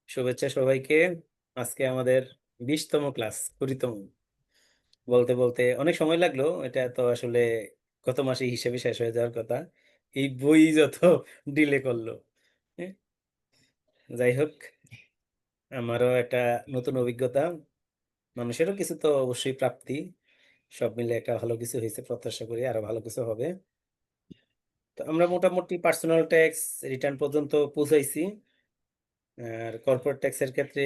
শুভেচ্ছা সবাইকে। আজকে আমাদের 20তম ক্লাস, 20তম। বলতে বলতে অনেক সময় লাগলো। এটা তো আসলে গত মাসে হিসেবে শেষ হয়ে যাওয়ার কথা। এই বই যত ডিলে করলো। হ্যাঁ, যাই হোক, আমারও একটা নতুন অভিজ্ঞতা। মানুষেরও কিছু তো অবশ্যই প্রাপ্তি। সব মিলে একটা ভালো কিছু হয়েছে, প্রত্যাশা করি আরো ভালো কিছু হবে। তো আমরা মোটামুটি পার্সোনাল ট্যাক্স রিটার্ন পর্যন্ত পৌঁছাইছি। আর কর্পোরেট ট্যাক্সের ক্ষেত্রে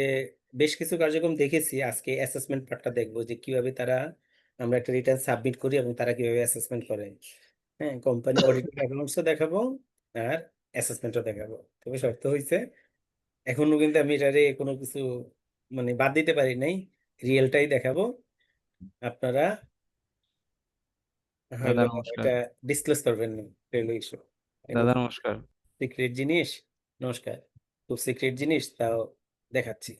বেশ কিছু কার্যক্রম দেখেছি। আজকে অ্যাসেসমেন্ট পার্টটা দেখবো যে কিভাবে তারা, আমরা একটা রিটার্ন সাবমিট করি এবং তারা কিভাবে অ্যাসেসমেন্ট করে। হ্যাঁ, কোম্পানি অডিটেড অ্যাকাউন্টসও দেখাবো আর অ্যাসেসমেন্টও দেখাবো। তবে শর্ত হয়েছে, এখনো কিন্তু আমি এটারে কোনো কিছু মানে বাদ দিতে পারি নাই, রিয়েলটাই দেখাবো। আপনারা দাদা হয়তো নমস্কার। এটা ডিসক্লোজ করবেন না। রেলওয়ে ইস্যু, দাদা নমস্কার। সিক্রেট জিনিস। নমস্কার। খুব সিক্রেট জিনিস, তাও দেখাচ্ছি।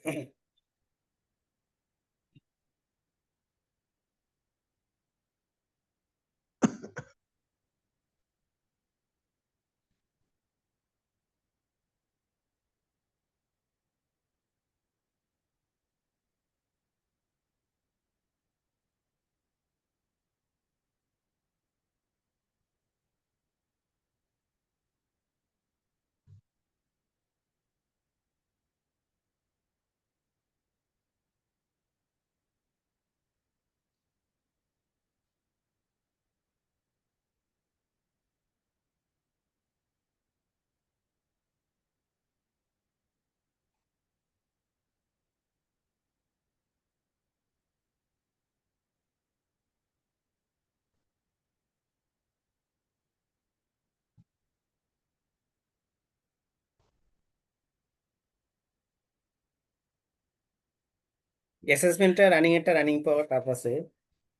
অ্যাসেসমেন্টটা রানিং, একটা রানিং পাওয়ার টাফ আছে।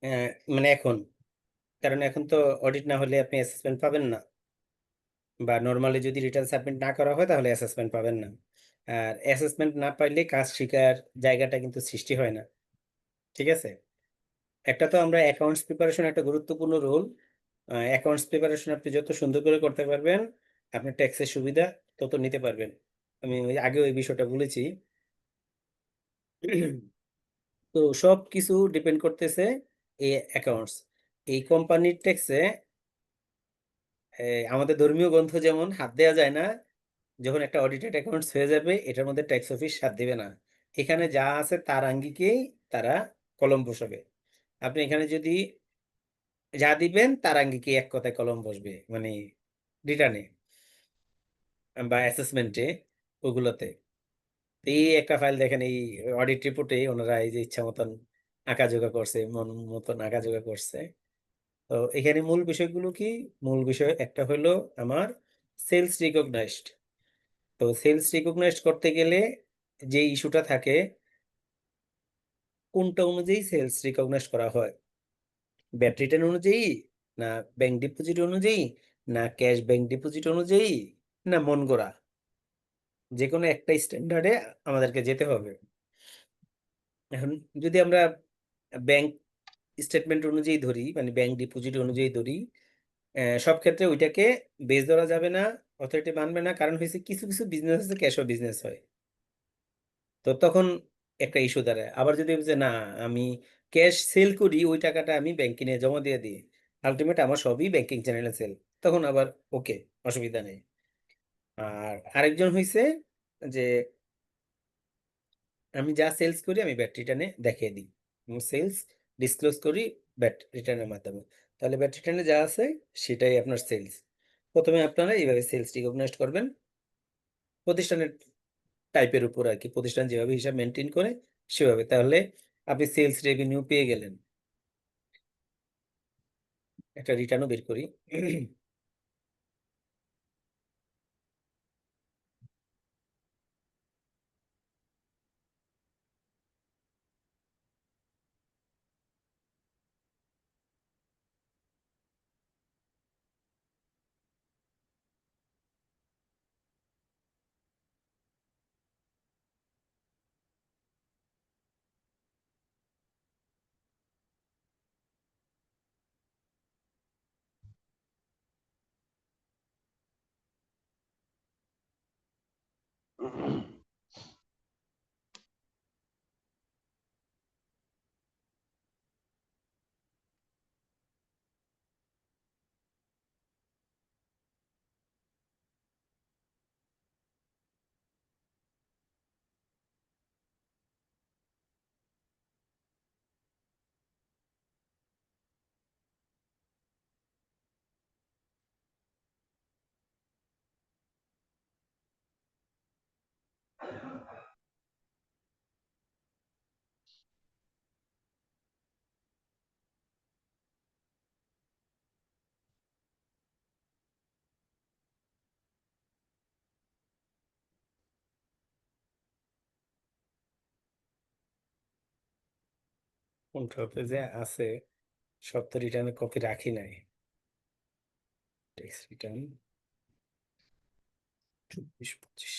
আহ, মানে এখন, কারণ এখন তো অডিট না হলে আপনি অ্যাসেসমেন্ট পাবেন না। বা নর্মালি যদি রিটার্ন সাবমিট না করা হয় তাহলে অ্যাসেসমেন্ট পাবেন না। আর অ্যাসেসমেন্ট না পাইলে কাজ শিকার জায়গাটা কিন্তু সৃষ্টি হয় না। ঠিক আছে। একটা তো আমরা অ্যাকাউন্টস প্রিপারেশন একটা গুরুত্বপূর্ণ রোল। অ্যাকাউন্টস প্রিপারেশন আপনি যত সুন্দর করে করতে পারবেন, আপনার ট্যাক্সের সুবিধা তত নিতে পারবেন। আমি ওই আগেও এই বিষয়টা বলেছি। তো সব কিছু ডিপেন্ড করতেছে এই অ্যাকাউন্টস, এই কোম্পানির ট্যাক্সে। আমাদের ধর্মীয় গ্রন্থ যেমন হাত দেওয়া যায় না, যখন একটা অডিটেড অ্যাকাউন্টস হয়ে যাবে এটার মধ্যে ট্যাক্স অফিস হাত দিবে না। এখানে যা আছে তার আঙ্গিকেই তারা কলম বসাবে। আপনি এখানে যদি যা দিবেন তার আঙ্গিকে এক কথায় কলম বসবে, মানে রিটার্নে বা অ্যাসেসমেন্টে, ওগুলোতে। এই একটা ফাইল দেখেন, এই অডিট রিপোর্টে ওনারা এই যে ইচ্ছা মতন আঁকাঝোঁকা করছে, মন মতন আঁকাঝোঁকা করছে। তো এখানে মূল বিষয়গুলো কি? মূল বিষয় একটা হলো আমার সেলস রিকগনাইজড। তো সেলস রিকগনাইজড করতে গেলে যে ইস্যুটা থাকে, কোনটা অনুযায়ী সেলস রিকগনাইজ করা হয়? ব্যাট রিটার্ন অনুযায়ী, না ব্যাংক ডিপোজিট অনুযায়ী, না ক্যাশ ব্যাংক ডিপোজিট অনুযায়ী, না মন গড়া? যে কোনো একটা স্ট্যান্ডার্ডে আমাদেরকে যেতে হবে। এখন যদি আমরা ব্যাংক স্টেটমেন্ট অনুযায়ী ধরি, মানে ব্যাংক ডিপোজিট অনুযায়ী ধরি, সব ক্ষেত্রে ওইটাকে বেস ধরা যাবে না, অথরিটি মানবে না। কারণ হয়েছে কিছু কিছু বিজনেস আছে, ক্যাশও বিজনেস হয়। তো তখন একটা ইস্যু দাঁড়ায়। আবার যদি যে না, আমি ক্যাশ সেল করি, ওই টাকাটা আমি ব্যাংকে নিয়ে জমা দিয়ে দিই, আলটিমেট আমার সবই ব্যাংকিং চ্যানেলে সেল, তখন আবার ওকে, অসুবিধা নেই। আর আরেকজন হয়েছে যে আমি যা সেলস করি আমি ব্যাট রিটার্নে দেখিয়ে দিই, সেলস ডিসক্লোজ করি ব্যাট রিটার্নের মাধ্যমে। তাহলে ব্যাট রিটার্নে যা আছে সেটাই আপনার সেলস। প্রথমে আপনারা এইভাবে সেলস রিকগনাইজ করবেন প্রতিষ্ঠানের টাইপের উপর আর কি, প্রতিষ্ঠান যেভাবে হিসাব মেনটেন করে সেভাবে। তাহলে আপনি সেলস রেভিনিউ পেয়ে গেলেন। একটা রিটার্নও বের করি। কোনটা পেজে আছে, সব তো রিটার্নের কপি রাখি নাই। Tax return 24-25।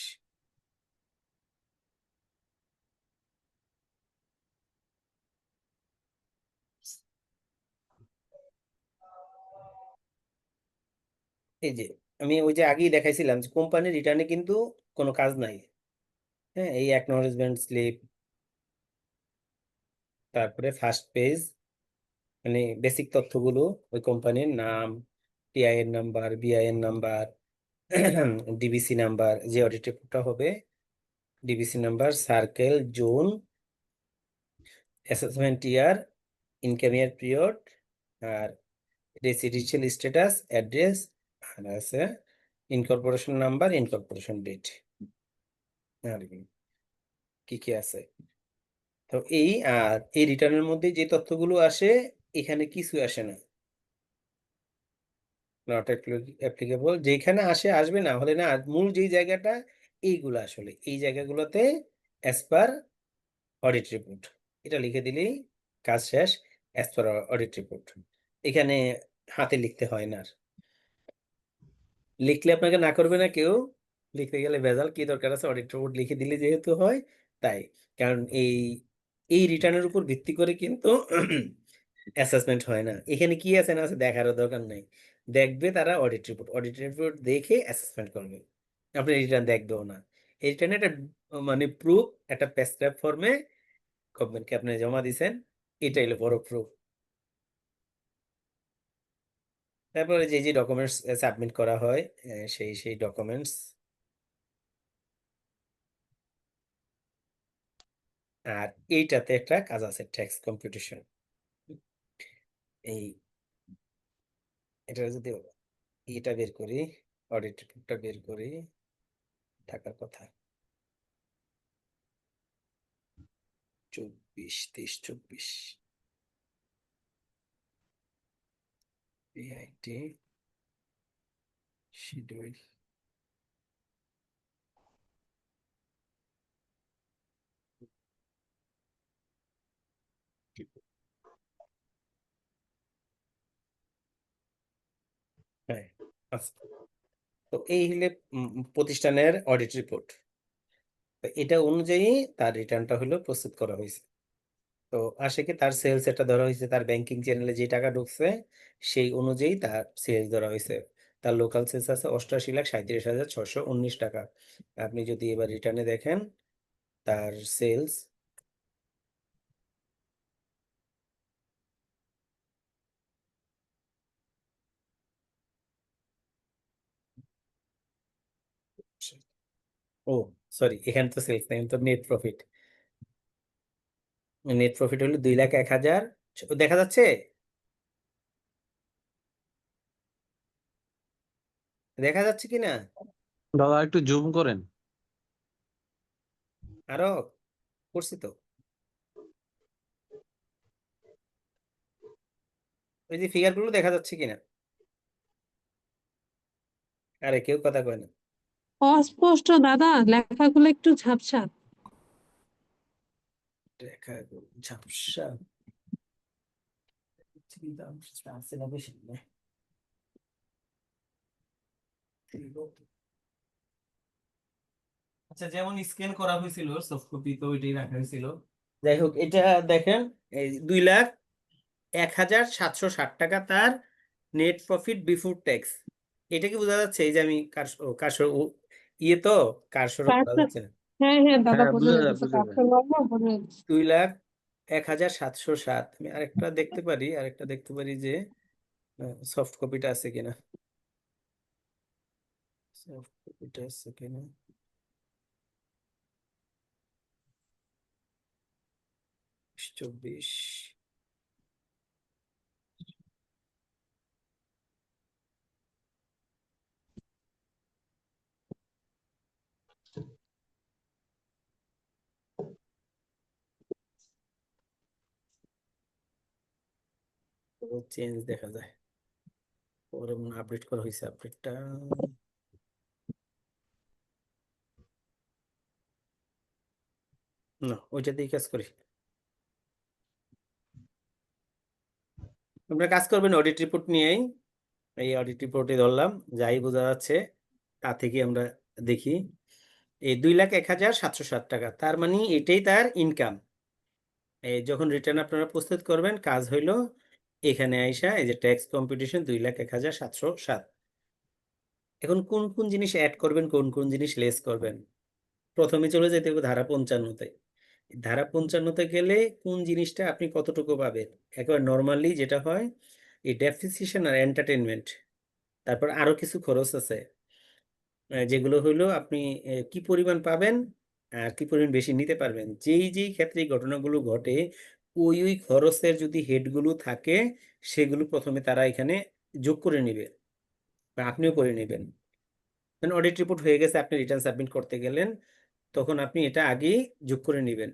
এই যে আমি ওই যে আগেই দেখাইছিলাম যে কোম্পানির রিটার্নে কিন্তু কোনো কাজ নাই। হ্যাঁ, এই অ্যাকনলেজমেন্ট স্লিপ, তারপরে ফার্স্ট পেজ, মানে বেসিক তথ্যগুলো, ওই কোম্পানির নাম, TIN number, BIN number, DBC number, যে অডিট রিপোর্টটা হবে, DBC number, circle, zone, assessment year, income year period, আর রেসিডেন্সিয়াল স্ট্যাটাস, অ্যাড্রেস, আর আছে ইনকর্পোরেশন নাম্বার, ইনকর্পোরেশন ডেট, আর কি কি আছে। তো এই আর এই রিটার্নের মধ্যে যে তথ্যগুলো আসে, এখানে কিছু আসে না, নট অ্যাপ্লিকেবল। যেখানে আসে আসবে, না হলে না। আর মূল যেই জায়গাটা, এইগুলো আসলে এই জায়গাগুলোতে অ্যাজ পার অডিট রিপোর্ট, এটা লিখে দিলেই কাজ শেষ। অ্যাজ পার অডিট রিপোর্ট, এখানে হাতে লিখতে হয় না আর। লিখলে আপনাকে না করবে না কেউ, লিখতে গেলে ভেজাল, কি দরকার আছে, অডিট রিপোর্ট লিখে দিলে যেহেতু হয় তাই। কারণ এই এই রিটার্নের উপর ভিত্তি করে কিন্তু অ্যাসেসমেন্ট হয় না। এখানে কি আছে না আছে দেখারও দরকার নাই। দেখবে তারা অডিট রিপোর্ট, অডিট রিপোর্ট দেখে অ্যাসেসমেন্ট করবে। আপনি রিটার্ন দেখবেও না। এই রিটার্ন একটা মানে প্রুফ, একটা প্রেসক্রাইব ফর্মে গভর্নমেন্টকে আপনি জমা দিয়েছেন, এটা হলো বড় প্রুফ। তারপরে যে যে ডকুমেন্টস সাবমিট করা হয়, সেই সেই ডকুমেন্টস। আর এইটাতে একটা কাজ আছে, ট্যাক্স কম্পিটিশন। এই এটা যদি এটা বের করি, অডিট রিপোর্টটা বের করি, থাকার কথা 24, 23, 24 পিআইটি শিডিউল। হ্যাঁ, আচ্ছা। তো এই হলে প্রতিষ্ঠানের অডিট রিপোর্ট। তো এটা অনুযায়ী তার রিটার্নটা হলো প্রস্তুত করা হয়েছে। তো আসে কি, তার সেলস এটা ধরা হয়েছে, তার ব্যাংকিং চ্যানেলে যে টাকা ঢুকছে সেই অনুযায়ী তার সেলস ধরা হয়েছে। তার লোকাল সেলস আছে 88,37,619 টাকা। আপনি যদি এবার রিটার্নে দেখেন তার সেলস, ও সরি, এখানে তো সেলস নেই, তো নেট প্রফিট। নেট প্রফিট হলো 2,01,000। দেখা যাচ্ছে? দেখা যাচ্ছে কি না? দাদা একটু জুম করেন। আরো করছি তো, ওই যে ফিগার গুলো দেখা যাচ্ছে কিনা? আরে কেউ কথা কয় না। অস্পষ্ট দাদা, লেখাগুলো একটু ঝাপসা। দেখা ঝাপসা দাম আছে না বেশি না? আচ্ছা, যেমন স্ক্যান করা হয়েছিল সফট কপি তো ওইটাই রাখা হয়েছিল। যাই হোক, এটা দেখেন, এই 2,01,760 টাকা তার নেট প্রফিট বিফোর ট্যাক্স। এটা কি বোঝা যাচ্ছে? এই যে আমি কারসর ইয়ে তো, কারসর করা কার্সর, যাচ্ছে না। হ্যাঁ হ্যাঁ দাদা হ্যাঁ বোঝা বুঝা যায় যাচ্ছে, বুঝা যায়। কার্সর বাবু বোঝা যাচ্ছে। 2,01,760। আমি আরেকটা দেখতে পারি, যে সফট কপিটা আছে কিনা। সফট কপিটা আছে কিনা, 24। চেঞ্জ দেখা যায়, পরে আপডেট করা হয়েছে, আপডেটটা না, ওইটা দিয়ে কাজ করি। আপনারা কাজ করবেন অডিট রিপোর্ট নিয়েই। এই অডিট রিপোর্টে ধরলাম যাই বোঝা যাচ্ছে তা থেকে আমরা দেখি এই 2,01,760 টাকা, তার মানে এটাই তার ইনকাম। এই যখন রিটার্ন আপনারা প্রস্তুত করবেন কাজ হইল এখানে আইসা এই যে ট্যাক্স কম্পিটিশন 2,01,760। এখন কোন কোন জিনিস অ্যাড করবেন, কোন কোন জিনিস লেস করবেন, প্রথমে চলে যেতে হবে ধারা 55-তে। ধারা 55-তে গেলে কোন জিনিসটা আপনি কতটুকু পাবেন, একবার নর্মালি যেটা হয় এই ডেপ্রিসিয়েশন আর এন্টারটেনমেন্ট, তারপর আরো কিছু খরচ আছে যেগুলো হইলো আপনি কি পরিমাণ পাবেন আর কি পরিমাণ বেশি নিতে পারবেন। যেই যেই ক্ষেত্রে এই ঘটনাগুলো ঘটে ওই ওই খরচের যদি হেডগুলো থাকে সেগুলো প্রথমে তারা এখানে যোগ করে নেবে বা আপনিও করে নেবেন। অডিট রিপোর্ট হয়ে গেছে, আপনি রিটার্ন সাবমিট করতে গেলেন, তখন আপনি এটা আগেই যোগ করে নেবেন।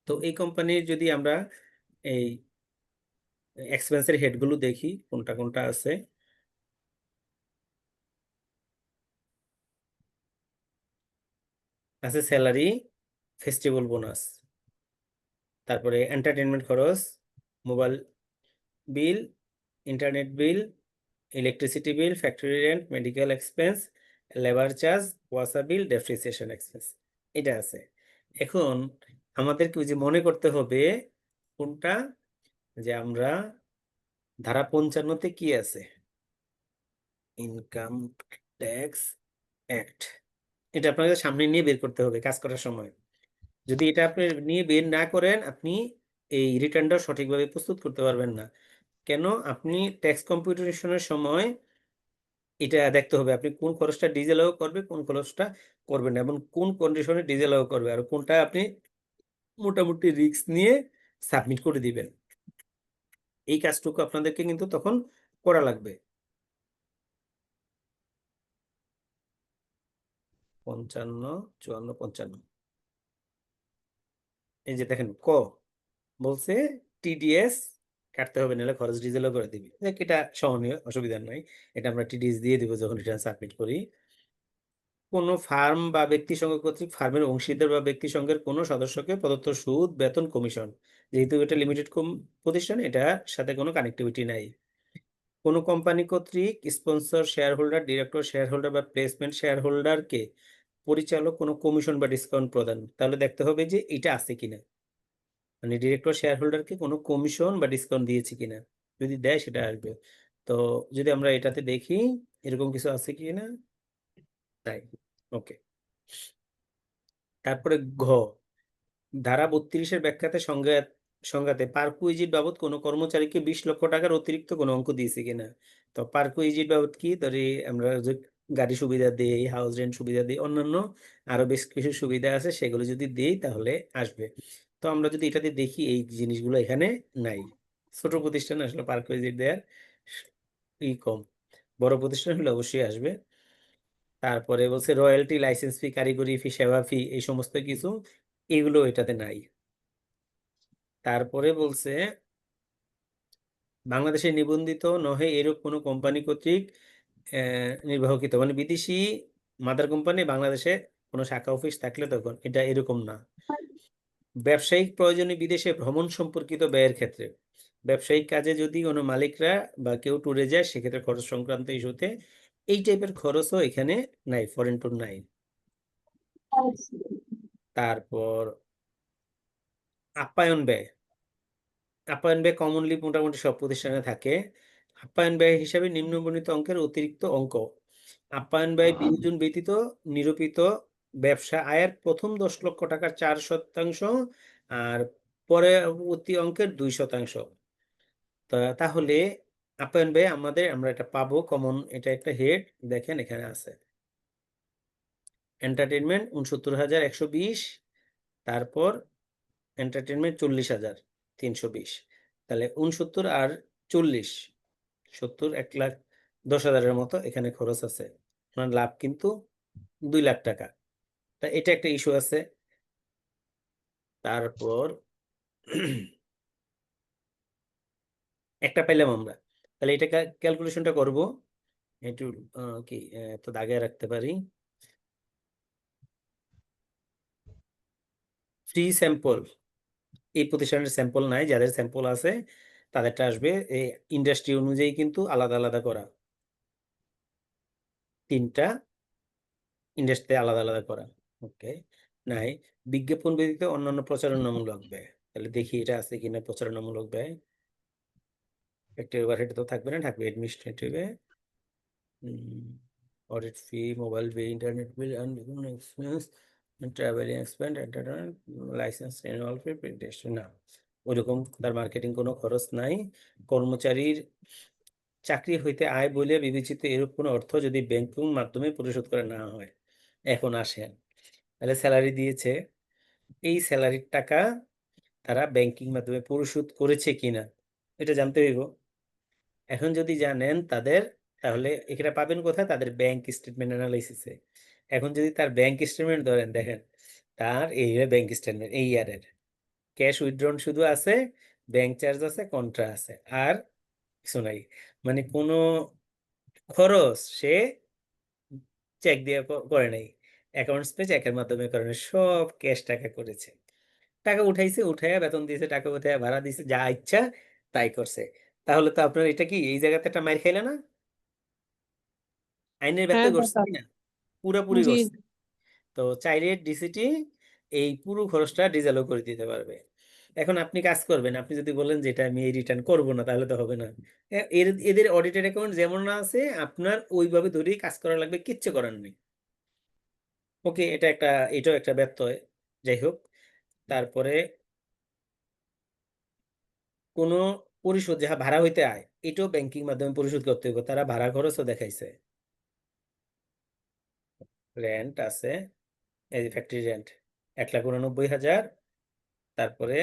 তো এই কোম্পানির যদি আমরা এই এক্সপেন্সের হেডগুলো দেখি কোনটা কোনটা আছে, আছে স্যালারি, ফেস্টিভ্যাল বোনাস, তারপরে এন্টারটেনমেন্ট খরচ, মোবাইল বিল, ইন্টারনেট বিল, electricity bill, factory rent, medical expense, labour charge, ওয়াসার বিল, ডেপ্রিসিয়েশন এক্সপেন্স, এটা আছে। এখন আমাদেরকে ওই যে মনে করতে হবে কোনটা, যে আমরা ধারা 55-তে কি আছে, ইনকাম ট্যাক্স অ্যাক্ট, এটা আপনাদের সামনে নিয়ে বের করতে হবে কাজ করার সময়। যদি এটা আপনি নিয়ে বের না করেন আপনি এই রিটার্নটা সঠিকভাবে প্রস্তুত করতে পারবেন না। কেন, আপনি ট্যাক্স কম্পিউটেশনের সময় এটা দেখতে হবে আপনি কোন খরচটা ডিজেলাও করবে, কোন খরচটা করবে না, এবং কোন কন্ডিশনে ডিজেলাও করবে, আর কোনটা আপনি মোটামুটি রিস্ক নিয়ে সাবমিট করে দিবেন। এই কাজটুকু আপনাদেরকে কিন্তু তখন করা লাগবে। 55, 54, 55, এই যে দেখেন বলছে টিডিএস কাটতে হবে, নাহলে খরচ ডিজেলও করে দিবি, এটা সহনীয়, অসুবিধা নাই। এটা আমরা টিডিএস দিয়ে দিব যখন রিটার্ন সাবমিট করি। কোনো ফার্ম বা ব্যক্তি সংঘ কর্তৃক ফার্মের অংশীদার বা ব্যক্তি সংঘের কোনো সদস্যকে প্রদত্ত সুদ, বেতন, কমিশন, যেহেতু এটা লিমিটেড প্রতিষ্ঠান এটার সাথে কোনো কানেক্টিভিটি নাই। কোনো কোম্পানি কর্তৃক sponsor, share holder, director share holder বা প্লেসমেন্ট শেয়ার হোল্ডারকে পরিচালক কোনো কমিশন বা ডিসকাউন্ট প্রদান, তাহলে দেখতে হবে যে এটা আছে কিনা, মানে ডিরেক্টর শেয়ার হোল্ডারকে কোনো কমিশন বা ডিসকাউন্ট দিয়েছে কিনা, যদি দেয় সেটা আসবে। তো যদি আমরা এটাতে দেখি এরকম কিছু আছে কিনা, তাই ওকে। তারপরে ঘ, ধারা 32-এর ব্যাখ্যাতে সংজ্ঞাতে পার্কুইজিট বাবদ কোনো কর্মচারীকে 20 লক্ষ টাকার অতিরিক্ত কোনো অঙ্ক দিয়েছে কিনা। তো পার্কুইজিট বাবদ কি, ধরি আমরা যে গাড়ি সুবিধা দিই, হাউস রেন্ট সুবিধা দিই, অন্যান্য আরো বেশ কিছু সুবিধা আছে সেগুলো যদি দিই তাহলে আসবে। তো আমরা যদি এটাতে দেখি এই জিনিসগুলো এখানে নাই। ছোট প্রতিষ্ঠান আসলে পার্কুইজিট দেওয়ার কম, বড় প্রতিষ্ঠান হলে অবশ্যই আসবে। তারপরে বলছে রয়্যালটি, লাইসেন্স ফি, কারিগরি ফি, সেবা ফি, এই সমস্ত কিছু এগুলো এটাতে নাই। তারপরে বলছে বাংলাদেশে নিবন্ধিত নহে এরূপ কোনো কোম্পানি কর্তৃক নির্বাহকৃত, মানে বিদেশি মাদার কোম্পানি বাংলাদেশে কোনো শাখা অফিস থাকলে তখন এটা এরকম না। ব্যবসায়িক প্রয়োজনে বিদেশে ভ্রমণ সম্পর্কিত ব্যয়ের ক্ষেত্রে, ব্যবসায়িক কাজে যদি কোনো মালিকরা বা কেউ ট্যুরে যায় সেক্ষেত্রে খরচ সংক্রান্ত ইস্যুতে এই টাইপের খরচও এখানে নাই, ফরেন ট্যুর নাই। তারপর আপ্যায়ন ব্যয়, আপ্যায়ন ব্যয় কমনলি মোটামুটি সব প্রতিষ্ঠানে থাকে। আপ্যায়ন ব্যয় হিসাবে নিম্নবর্ণিত অঙ্কের অতিরিক্ত অঙ্ক, আপ্যায়ন ব্যয় বিয়োজন ব্যতীত নিরূপিত ব্যবসা আয়ের প্রথম 10 লক্ষ টাকার 4% আর পরবর্তী অঙ্কের 2%। তাহলে আপ্যায়ন ব্যয় আমরা এটা পাবো কমন, এটা একটা হেড, দেখেন এখানে আছে এন্টারটেনমেন্ট 69,120, তারপর এন্টারটেনমেন্ট 40,320, তাহলে 69 আর 40, 70, 1,10,000-এর মতো এখানে খরচ আছে। আপনার লাভ কিন্তু 2 লাখ টাকা, তা এটা একটা ইস্যু আছে। তারপর একটা পাইলাম আমরা, তাহলে এটা ক্যালকুলেশনটা করব একটু কি তো দাগে রাখতে পারি। ফ্রি স্যাম্পল, এই প্রতিষ্ঠানের স্যাম্পল নাই, যাদের স্যাম্পল আছে তাদেরটা আসবে এই ইন্ডাস্ট্রি অনুযায়ী কিন্তু আলাদা আলাদা করা। ৩টা ইন্ডাস্ট্রিতে আলাদা আলাদা করা। ওকে। নাই বিজ্ঞাপন ব্যতীত অন্যান্য প্রচারণামূলক ব্যয়। তাহলে দেখি এটা আছে কিনা প্রচারণামূলক ব্যয়। ফ্যাক্টরি ওভারহেড তো থাকবে না, থাকবে administrative audit fee, mobile bill, internet bill, and বিভিন্ন expense, travelling expense, entertainment, licence, renewal fee, প্রিন্টেশন না। ওইরকম তার মার্কেটিং কোনো খরচ নাই। কর্মচারীর চাকরি হইতে আয় বলে বিবেচিত এরূপ কোনো অর্থ যদি ব্যাংকিং মাধ্যমে পরিশোধ করা না হয়। এখন আসেন, তাহলে স্যালারি দিয়েছে, এই স্যালারির টাকা তারা ব্যাংকিং মাধ্যমে পরিশোধ করেছে কিনা এটা জানতে হইব। এখন যদি জানেন তাদের, তাহলে এখানে পাবেন কোথায়? তাদের ব্যাংক স্টেটমেন্ট অ্যানালাইসিসে। এখন যদি তার ব্যাংক স্টেটমেন্ট ধরেন, দেখেন তার এই ব্যাংক স্টেটমেন্ট এই ইয়ারের ক্যাশ উইথড্রন শুধু আছে, ব্যাংক চার্জ আছে, কন্ট্রা আছে, আর কিছু নাই। মানে কোনো খরচ সে চেক দিয়ে করে নাই, অ্যাকাউন্টস পে চেকের মাধ্যমে করে নাই, সব ক্যাশ টাকা করেছে। টাকা উঠাইছে, উঠাইয়া বেতন দিয়েছে, টাকা উঠাইয়া ভাড়া দিয়েছে, যা ইচ্ছা তাই করছে। তাহলে তো আপনার এটা কি এই জায়গাতে একটা মাইর খাইলে না? আইনের হ্যাঁ ব্যত্যয় ঘটছে দাদা। কিনা? পুরোপুরি জি। ঘটছে। তো চাইলে ডিসিটি এই পুরো খরচটা ডিজেলও করে দিতে পারবে। এখন আপনি কাজ করবেন, আপনি যদি বলেন যে এটা আমি এই রিটার্ন করবো না, তাহলে তো হবে না। এদের অডিটেড অ্যাকাউন্ট যেমন না আছে, আপনার ওইভাবে ধরেই কাজ করা লাগবে, কিচ্ছু করার নেই। ওকে, এটাও একটা ব্যত্যয়। যাই হোক, তারপরে কোনো পরিশোধ যাহা ভাড়া হইতে আয়, এটাও ব্যাংকিং মাধ্যমে পরিশোধ করতে হবে। তারা ভাড়া খরচও দেখাইছে, রেন্ট আছে, এই যে ফ্যাক্টরি রেন্ট 1,89,000। তারপরে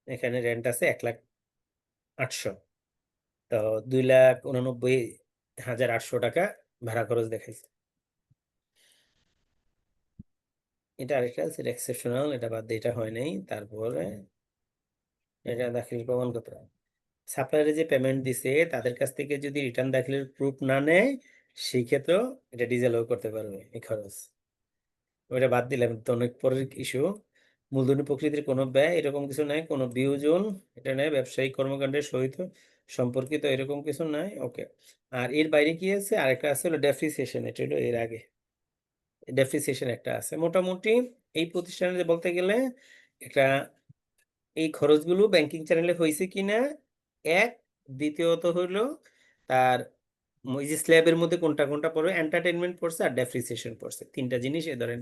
এখানে রেন্ট আছে 1,08,000। তো 2,89,800 টাকা ভাড়া খরচ দেখাইছে। এটা আরেকটা আছে, এটা এক্সেপশনাল, এটা বাদ দিয়ে এটা হয় নাই। তারপরে এটা দাখিল প্রমাণপত্র, সাপ্লায়ারে যে পেমেন্ট দিছে তাদের কাছ থেকে যদি রিটার্ন দাখিলের প্রুফ না নেয়, সেই ক্ষেত্রেও এটা ডিজেলও করতে পারবে এই খরচ। ওটা বাদ দিলাম, তো অনেক পরের ইস্যু। মূলধনী প্রকৃতির কোনো ব্যয় এরকম কিছু নাই, কোনো বিয়োজন এটা নেই, ব্যবসায়িক কর্মকাণ্ডের সহিত সম্পর্কিত এরকম কিছু নাই। ওকে। আর এর বাইরে কি আছে? আরেকটা আছে হলো ডেপ্রিসিয়েশন, এটা হলো এর আগে। ডেপ্রিসিয়েশন একটা আছে। মোটামুটি এই প্রতিষ্ঠানে বলতে গেলে একটা, এই খরচগুলো ব্যাংকিং চ্যানেলে হয়েছে কিনা এক, দ্বিতীয়ত হইলো তার ওই যে স্ল্যাবের মধ্যে কোনটা কোনটা পড়বে, এন্টারটেনমেন্ট পড়ছে আর ডেপ্রিসিয়েশন পড়ছে, 3টা জিনিস এ ধরেন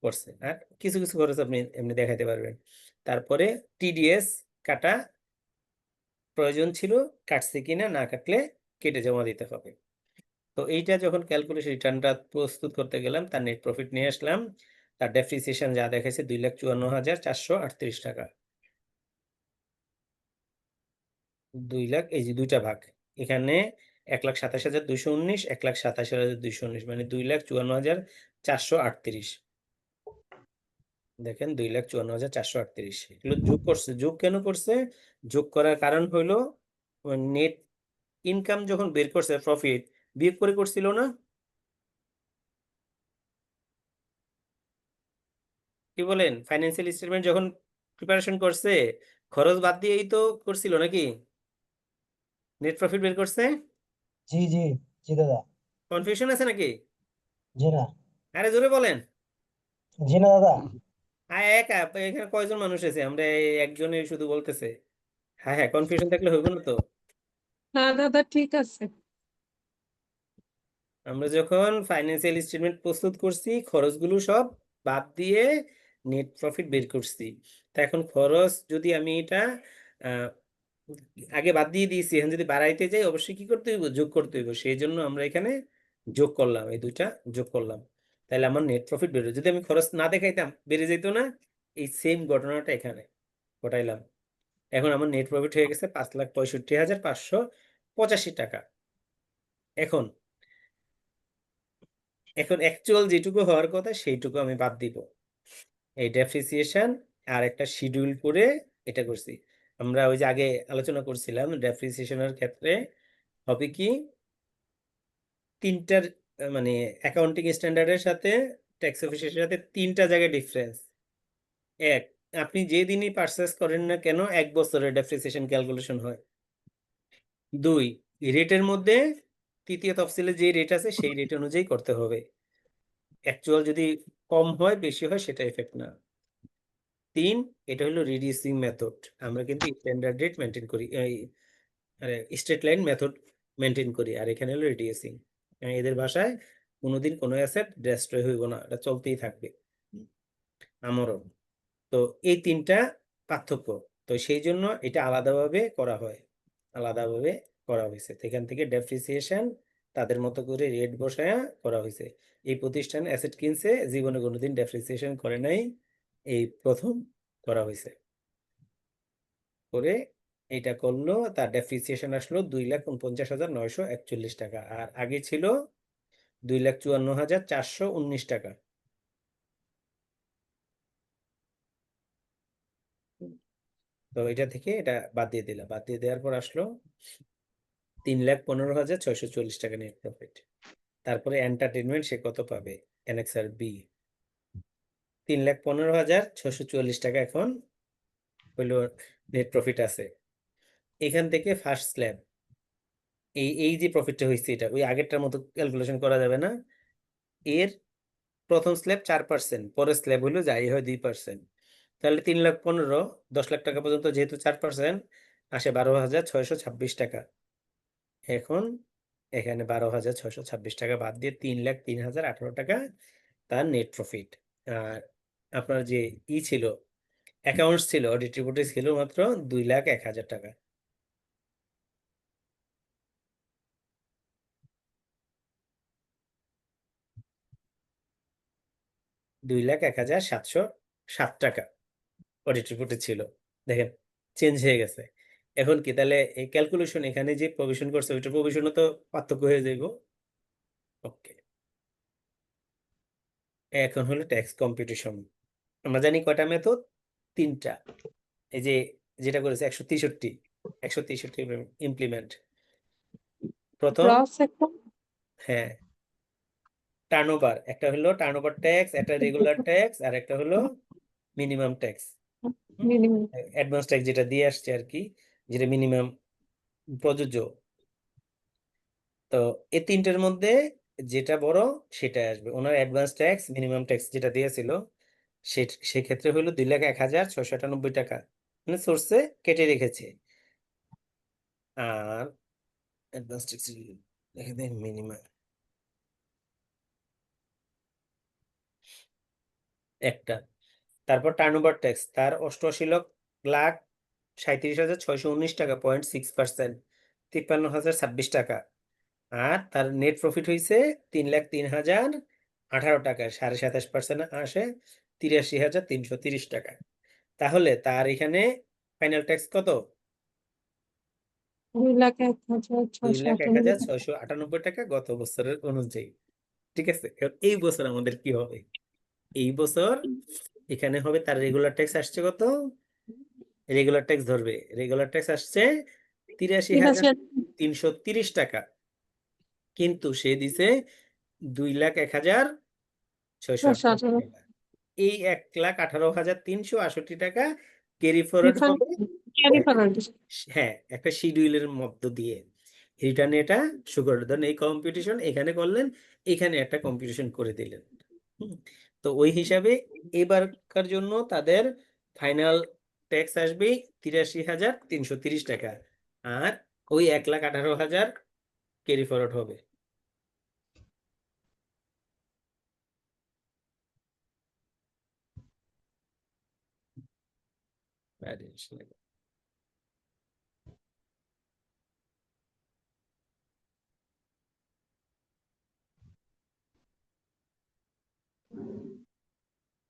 পড়ছে। আর কিছু কিছু খরচ আপনি এমনি দেখাতে পারবেন। তারপরে টিডিএস কাটা প্রয়োজন ছিল, কাটছে কিনা, না কাটলে কেটে জমা দিতে হবে। তো এইটা যখন ক্যালকুলেশন রিটার্নটা প্রস্তুত করতে গেলাম, তার নেট প্রফিট নিয়ে আসলাম, তার ডেপ্রিসিয়েশন যা দেখাইছে 2,54,438 টাকা। 2 লাখ, এই যে দুইটা ভাগ, এখানে 1,27,219, 1,27,219, মানে 2,54,438। দেখেন 2,54,438 এগুলো যোগ করছে। যোগ কেন করছে? যোগ করার কারণ হইলো নেট ইনকাম যখন বের করছে, প্রফিট বিয়োগ করে করছিল না? কি বলেন? ফাইন্যান্সিয়াল স্টেটমেন্ট যখন প্রিপারেশন করছে, খরচ বাদ দিয়েই তো করছিল নাকি? নেট প্রফিট বের করছে। জি জি জি দাদা। কনফিউশন আছে নাকি? জি না। আরে জোরে বলেন। জি না দাদা। একা এখানে কয়জন মানুষ আছে? আমরা একজনই শুধু বলতেছে। হ্যাঁ হ্যাঁ, কনফিউশন থাকলে হইব না তো। না দাদা, ঠিক আছে। আমরা যখন ফাইন্যান্সিয়াল স্টেটমেন্ট প্রস্তুত করছি, খরচগুলো সব বাদ দিয়ে নেট প্রফিট বের করছি। তা এখন খরচ যদি আমি এটা আহ, আগে বাদ দিয়ে দিয়েছি, এখন যদি বাড়াইতে যাই অবশ্যই কি করতে হইব? যোগ করতে হইব। সেই জন্য আমরা এখানে যোগ করলাম, এই দুইটা যোগ করলাম। তাহলে আমার নেট প্রফিট বেরো। যদি আমি খরচ না দেখাইতাম বেড়ে যেত না? এই সেম ঘটনাটা এখানে ঘটাইলাম। এখন আমার নেট প্রফিট হয়ে গেছে 5,65,585 টাকা। এখন এখন অ্যাকচুয়াল যেটুকু হওয়ার কথা সেইটুকু আমি বাদ দিব। এই ডেপ্রিসিয়েশন আর একটা শিডিউল করে এটা করছি। আমরা ওই যে আগে আলোচনা করছিলাম, ডেপ্রিসিয়েশনের ক্ষেত্রে হবে কি, 3টার মানে অ্যাকাউন্টিং স্ট্যান্ডার্ডের সাথে ট্যাক্স অফিসের সাথে 3টা জায়গায় ডিফারেন্স। এক, আপনি যেদিনই পারচেজ করেন না কেন ১ বছরের ডেপ্রিসিয়েশন ক্যালকুলেশন হয়। ২ রেটের মধ্যে ৩য় তফসিলে যে রেট আছে সেই রেট অনুযায়ী করতে হবে। অ্যাকচুয়াল যদি কম হয়, বেশি হয় সেটা ইফেক্ট না। ৩ এটা হলো রিডিউসিং মেথড। আমরা কিন্তু স্ট্যান্ডার্ড রেট মেইনটেইন করি। স্ট্রেট লাইন মেথড মেইনটেইন করি। আর এখানে হলো রিডিউসিং। এদের ভাষায় কোনোদিন কোনো অ্যাসেট ডেস্ট্রয় হইব না। এটা চলতেই থাকবে। আমারও। তো এই ৩ টা পার্থক্য। তো সেইজন্য এটা আলাদাভাবে করা হয়। আলাদাভাবে করা হইছে। তো এখান থেকে ডেপ্রিসিয়েশন তাদের মতো করে রেট বসায়া করা হইছে। এই প্রতিষ্ঠান অ্যাসেট কিনছে, জীবনে কোনোদিন ডেপ্রিসিয়েশন করে নাই। এই ১ম করা হইছে। করে এইটা করলো, তার ডেপ্রিসিয়েশন আসলো ২,৪৯,৯৪১ টাকা। আর আগে ছিল ২,৫৪,৪১৯ টাকা। তো এটা থেকে এটা বাদ দিয়ে দিলাম। বাদ দিয়ে দেওয়ার পর আসলো ৩,১৫,৬৪০ টাকা নেট প্রফিট। তারপরে এন্টারটেইনমেন্ট সে কত পাবে? Annexure B. ৩,১৫,৬৪৪ টাকা এখন হইলো নেট প্রফিট আছে। এখান থেকে ফার্স্ট স্ল্যাব এই যে প্রফিটটা হইছে এটা ওই আগেরটার মতো ক্যালকুলেশন করা যাবে না। এর প্রথম স্ল্যাব 4%, পরের স্ল্যাব হইলো যাই হয় 2%। তাহলে ৩,১৫,০০০ ১০,০০,০০০ টাকা পর্যন্ত যেহেতু 4% আসে ১২,৬২৬ টাকা। এখন এখানে ১২,৬২৬ টাকা বাদ দিয়ে ৩,০৩,০১৮ টাকা তার নেট প্রফিট। আর আপনার যে ছিল অ্যাকাউন্টস ছিল, অডিট রিপোর্টে ছিল মাত্র ২,০১,০০০ টাকা। $২,০১,৭০৭ টাকা অডিট রিপোর্টে ছিল। দেখেন চেঞ্জ হয়ে গেছে। এখন কি তাহলে এই ক্যালকুলেশন এখানে যে প্রভিশন করছে ওইটার প্রভিশনও তো পার্থক্য হয়ে যাইব। ওকে। এখন হলো ট্যাক্স কম্পিটিশন। আমরা জানি কয়টা মেথড? ৩ টা। এই যে যেটা করেছে ১৬৩ ইমপ্লিমেন্ট। প্রথম গ্রস একটা হ্যাঁ, টার্নওভার। একটা হলো টার্নওভার ট্যাক্স, একটা রেগুলার ট্যাক্স আর একটা হলো minimum tax. Minimum advance tax যেটা দিয়ে আসছে আরকি, যেটা মিনিমাম প্রযোজ্য। তো এই ৩ টার মধ্যে যেটা বড় সেটাই আসবে। ওনার অ্যাডভান্স ট্যাক্স, মিনিমাম ট্যাক্স যেটা দিয়েছিল সেক্ষেত্রে হলো ২,০১,৬৯৮ টাকা। মানে সোর্সে কেটে রেখেছে। আর অ্যাডভান্স ট্যাক্স রেখে দেন মিনিমাম একটা। তারপর টার্নওভার ট্যাক্স তার ৮৮,৩৭,৬১৯ টাকা 0.6%, ৫৩,০২৬ টাকা। আর তার নেট প্রফিট হইছে ৩,০৩,০১৮ টাকা, ২৭.৫% আসে ৮৩,৩৩০ টাকা। তাহলে তার এখানে ফাইনাল ট্যাক্স কত? ২,০১,৬৯৮ ২,০১,৬৯৮ টাকা গত বছরের অনুযায়ী। ঠিক আছে? এখন এই বছর আমাদের কি হবে? এই বছর এখানে হবে তার রেগুলার ট্যাক্স আসছে কত? রেগুলার ট্যাক্স ধরবে। রেগুলার ট্যাক্স আসছে ৮৩,৩৩০ টাকা। কিন্তু সে দিছে ২,০১,৬৯৮ টাকা। এই ১,১৮,৩৬৮ টাকা ক্যারি ফরওয়ার্ড হবে ক্যারি একটা ফরওয়ার্ড হ্যাঁ, একটা শিডিউলের মধ্য দিয়ে। রিটার্নে এটা শো করে। ধরেন এই কম্পিটিশন এখানে করলেন, এখানে একটা কম্পিটিশন করে দিলেন। হুম? তো ওই হিসাবে এবারকার জন্য তাদের ফাইনাল ট্যাক্স আসবে ৮৩,৩৩০ টাকা। আর ওই ১,১৮,০০০ ক্যারি ফরওয়ার্ড হবে।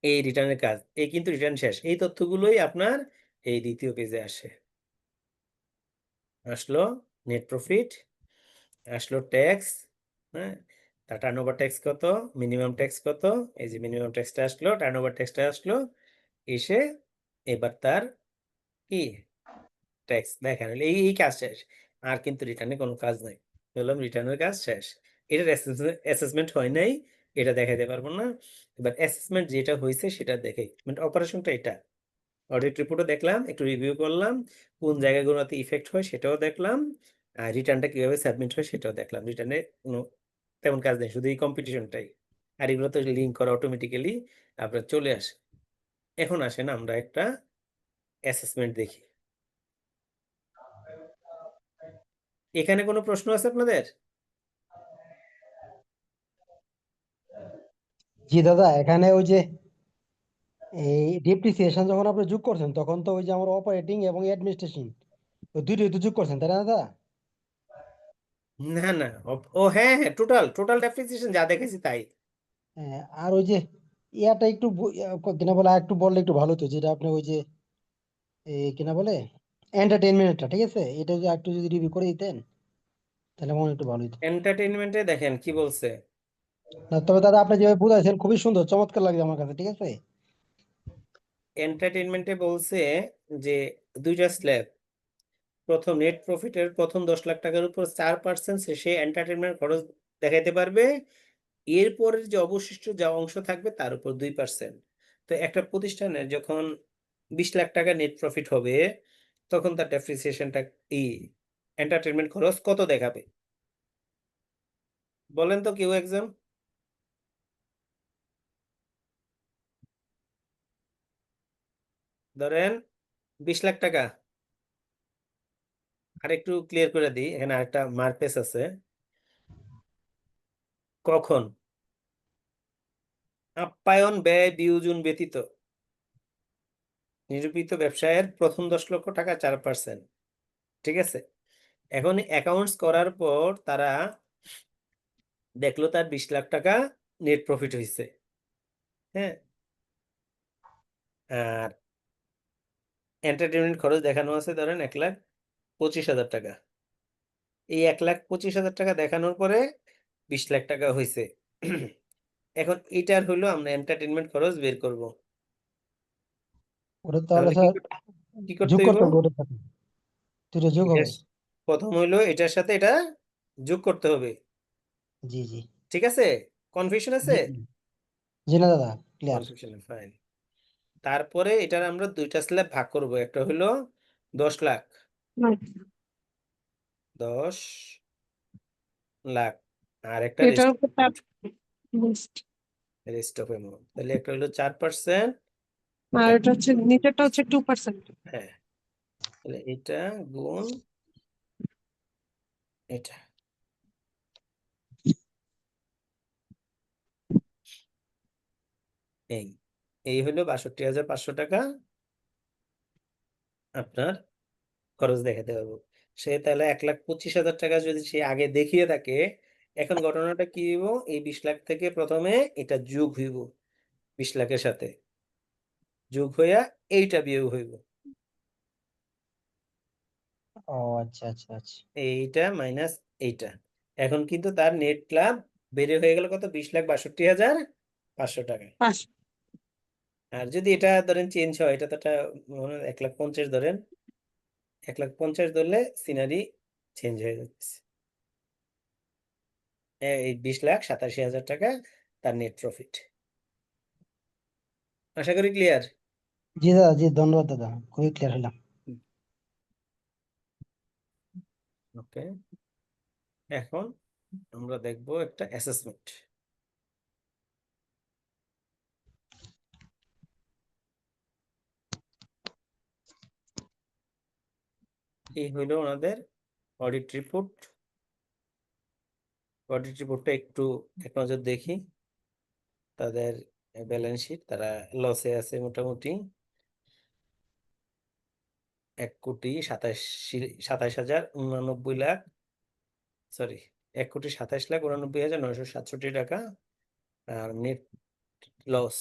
এই রিটার্নের কাজ। এই কিন্তু রিটার্ন শেষ। এই তথ্যগুলোই আপনার এই দ্বিতীয় পেজে আসে। আসলো নেট প্রফিট, আসলো ট্যাক্স, হ্যাঁ? তার টার্নওভার ট্যাক্স কত, মিনিমাম ট্যাক্স কত, এই যে মিনিমাম ট্যাক্সটা আসলো, টার্নওভার ট্যাক্সটা আসলো, এসে এবার তার কি ট্যাক্স দেখানো হলো। এই কাজ শেষ। আর কিন্তু রিটার্নে কোনো কাজ নাই। বললাম রিটার্নের কাজ শেষ। এটার অ্যাসেসমেন্ট হয় নাই, এটা দেখাইতে পারবো না। এবার অ্যাসেসমেন্ট যেটা হইছে সেটা দেখাই। মানে অপারেশনটা এটা। অডিট রিপোর্টও দেখলাম, একটু রিভিউ করলাম, কোন জায়গাগুলোতে ইফেক্ট হয় সেটাও দেখলাম, আর রিটার্নটা কিভাবে সাবমিট হয় সেটাও দেখলাম। রিটার্নে কোনো তেমন কাজ নেই, শুধু এই কম্পিটিশনটাই। আর এগুলো তো লিঙ্ক করা অটোমেটিক্যালি আপনার চলে আসে। এখন আসেন আমরা একটা অ্যাসেসমেন্ট দেখি। এখানে কোনো প্রশ্ন আছে আপনাদের? জি দাদা, এখানে ওই যে এই ডিপ্রিসিয়েশন যখন আপনি যোগ করছেন তখন তো ওই যে আমার অপারেটিং এবং অ্যাডমিনিস্ট্রেশন ওই দুটোই তো যোগ করছেন, তাই না দাদা? না না, ও হ্যাঁ হ্যাঁ, টোটাল টোটাল ডেপ্রিসিয়েশন যা দেখেছি তাই। হ্যাঁ, আর ওই যে ইয়াটা একটু কিনা বলে আর একটু বললে একটু ভালো হতো, যেটা আপনি ওই যে কিনা বলে এন্টারটেইনমেন্টটা, ঠিক আছে, এটা যদি একটু যদি রিভিউ করে দিতেন তাহলে মনে হয় একটু ভালো হতো। এন্টারটেইনমেন্টে দেখেন কি বলছে। না তবে দাদা আপনি যেভাবে বুঝাইছেন খুবই সুন্দর, চমৎকার লাগছে আমার কাছে, ঠিক আছে। এন্টারটেইনমেন্টে বলছে যে দুইটা স্ল্যাব, প্রথম নেট প্রফিটের প্রথম 10 লাখ টাকার উপর 4% সে এন্টারটেইনমেন্ট খরচ দেখাইতে পারবে, এরপরের যে অবশিষ্ট যা অংশ থাকবে তার উপর 2%। তো একটা প্রতিষ্ঠানের যখন 20 লাখ টাকা নেট প্রফিট হবে তখন তার ডেপ্রিসিয়েশনটা এই এন্টারটেইনমেন্ট খরচ কত দেখাবে বলেন তো কেউ একজন? ধরেন 20 লাখ টাকা। আর একটু ক্লিয়ার করে দিই, এখানে আরেকটা মারপেস আছে। কখন আপ্যায়ন ব্যয় বিয়োজন ব্যতীত নিরূপিত ব্যবসায়ের প্রথম 10 লক্ষ টাকা 4%, ঠিক আছে। এখন অ্যাকাউন্টস করার পর তারা দেখলো তার 20 লাখ টাকা নেট প্রফিট হয়েছে, হ্যাঁ, আর এন্টারটেনমেন্ট খরচ দেখানো আছে ধরেন 1,25,000 টাকা। এই 1,25,000 টাকা দেখানোর পরে 20 লাখ টাকা হয়েছে। এখন এটার হলো আমরা এন্টারটেনমেন্ট খরচ বের করব। ওটা তাহলে তাহলে স্যার কি করতে যোগ হইব? করতে হবে, ওটার সাথে দুটো যোগ এটার হবে। প্রথম হইলো এটার সাথে এটা যোগ করতে হবে, জি জি ঠিক আছে। কনফিউশন আছে? জি জি জি না দাদা, ক্লিয়ার। Confusion fine. তারপরে এটার আমরা দুইটা স্ল্যাব ভাগ করব, একটা হলো 10 লাখ, 10 লাখ, আর একটা এটার উপর তার রেস্ট অফ অ্যামাউন্ট, তাহলে একটা হলো 4%, আর এটা এটা হচ্ছে নিচেরটা হচ্ছে 2%। হ্যাঁ, তাহলে এটা গুণ এটা, এই এই হলো 62,500 টাকা আপনার খরচ দেখাতে পারবো। সে তাহলে 1,25,000 টাকা যদি সে আগে দেখিয়ে থাকে, এখন ঘটনাটা কি হইব, এই 20 লাখ থেকে প্রথমে এটা যোগ হইব 20 লাখের সাথে, যোগ হইয়া এইটা বিয়োগ হইব, ও আচ্ছা আচ্ছা আচ্ছা। এইটা মাইনাস এইটা। এখন কিন্তু তার নেট লাভ বেড়ে হয়ে গেল কত, 20,62,500 টাকা। পাঁচ। আর যদি এটা ধরেন চেঞ্জ হয়, এটা তো একটা 1,50,000 ধরেন, 1,50,000 ধরলে সিনারি চেঞ্জ হয়ে যাচ্ছে। এই 20,87,000 টাকা তার নেট প্রফিট। আশা করি ক্লিয়ার। জি দাদা, জি ধন্যবাদ দাদা, খুবই ক্লিয়ার হলাম। ওকে, এখন আমরা দেখব একটা অ্যাসেসমেন্ট। এই হইলো ওনাদের অডিট রিপোর্ট। অডিট রিপোর্টটা একটু এক নজর দেখি। তাদের ব্যালেন্স শিট, তারা লসে আছে মোটামুটি 1,27,87,089 লাখ, সরি 1,27,89,967 টাকা। আর নেট লস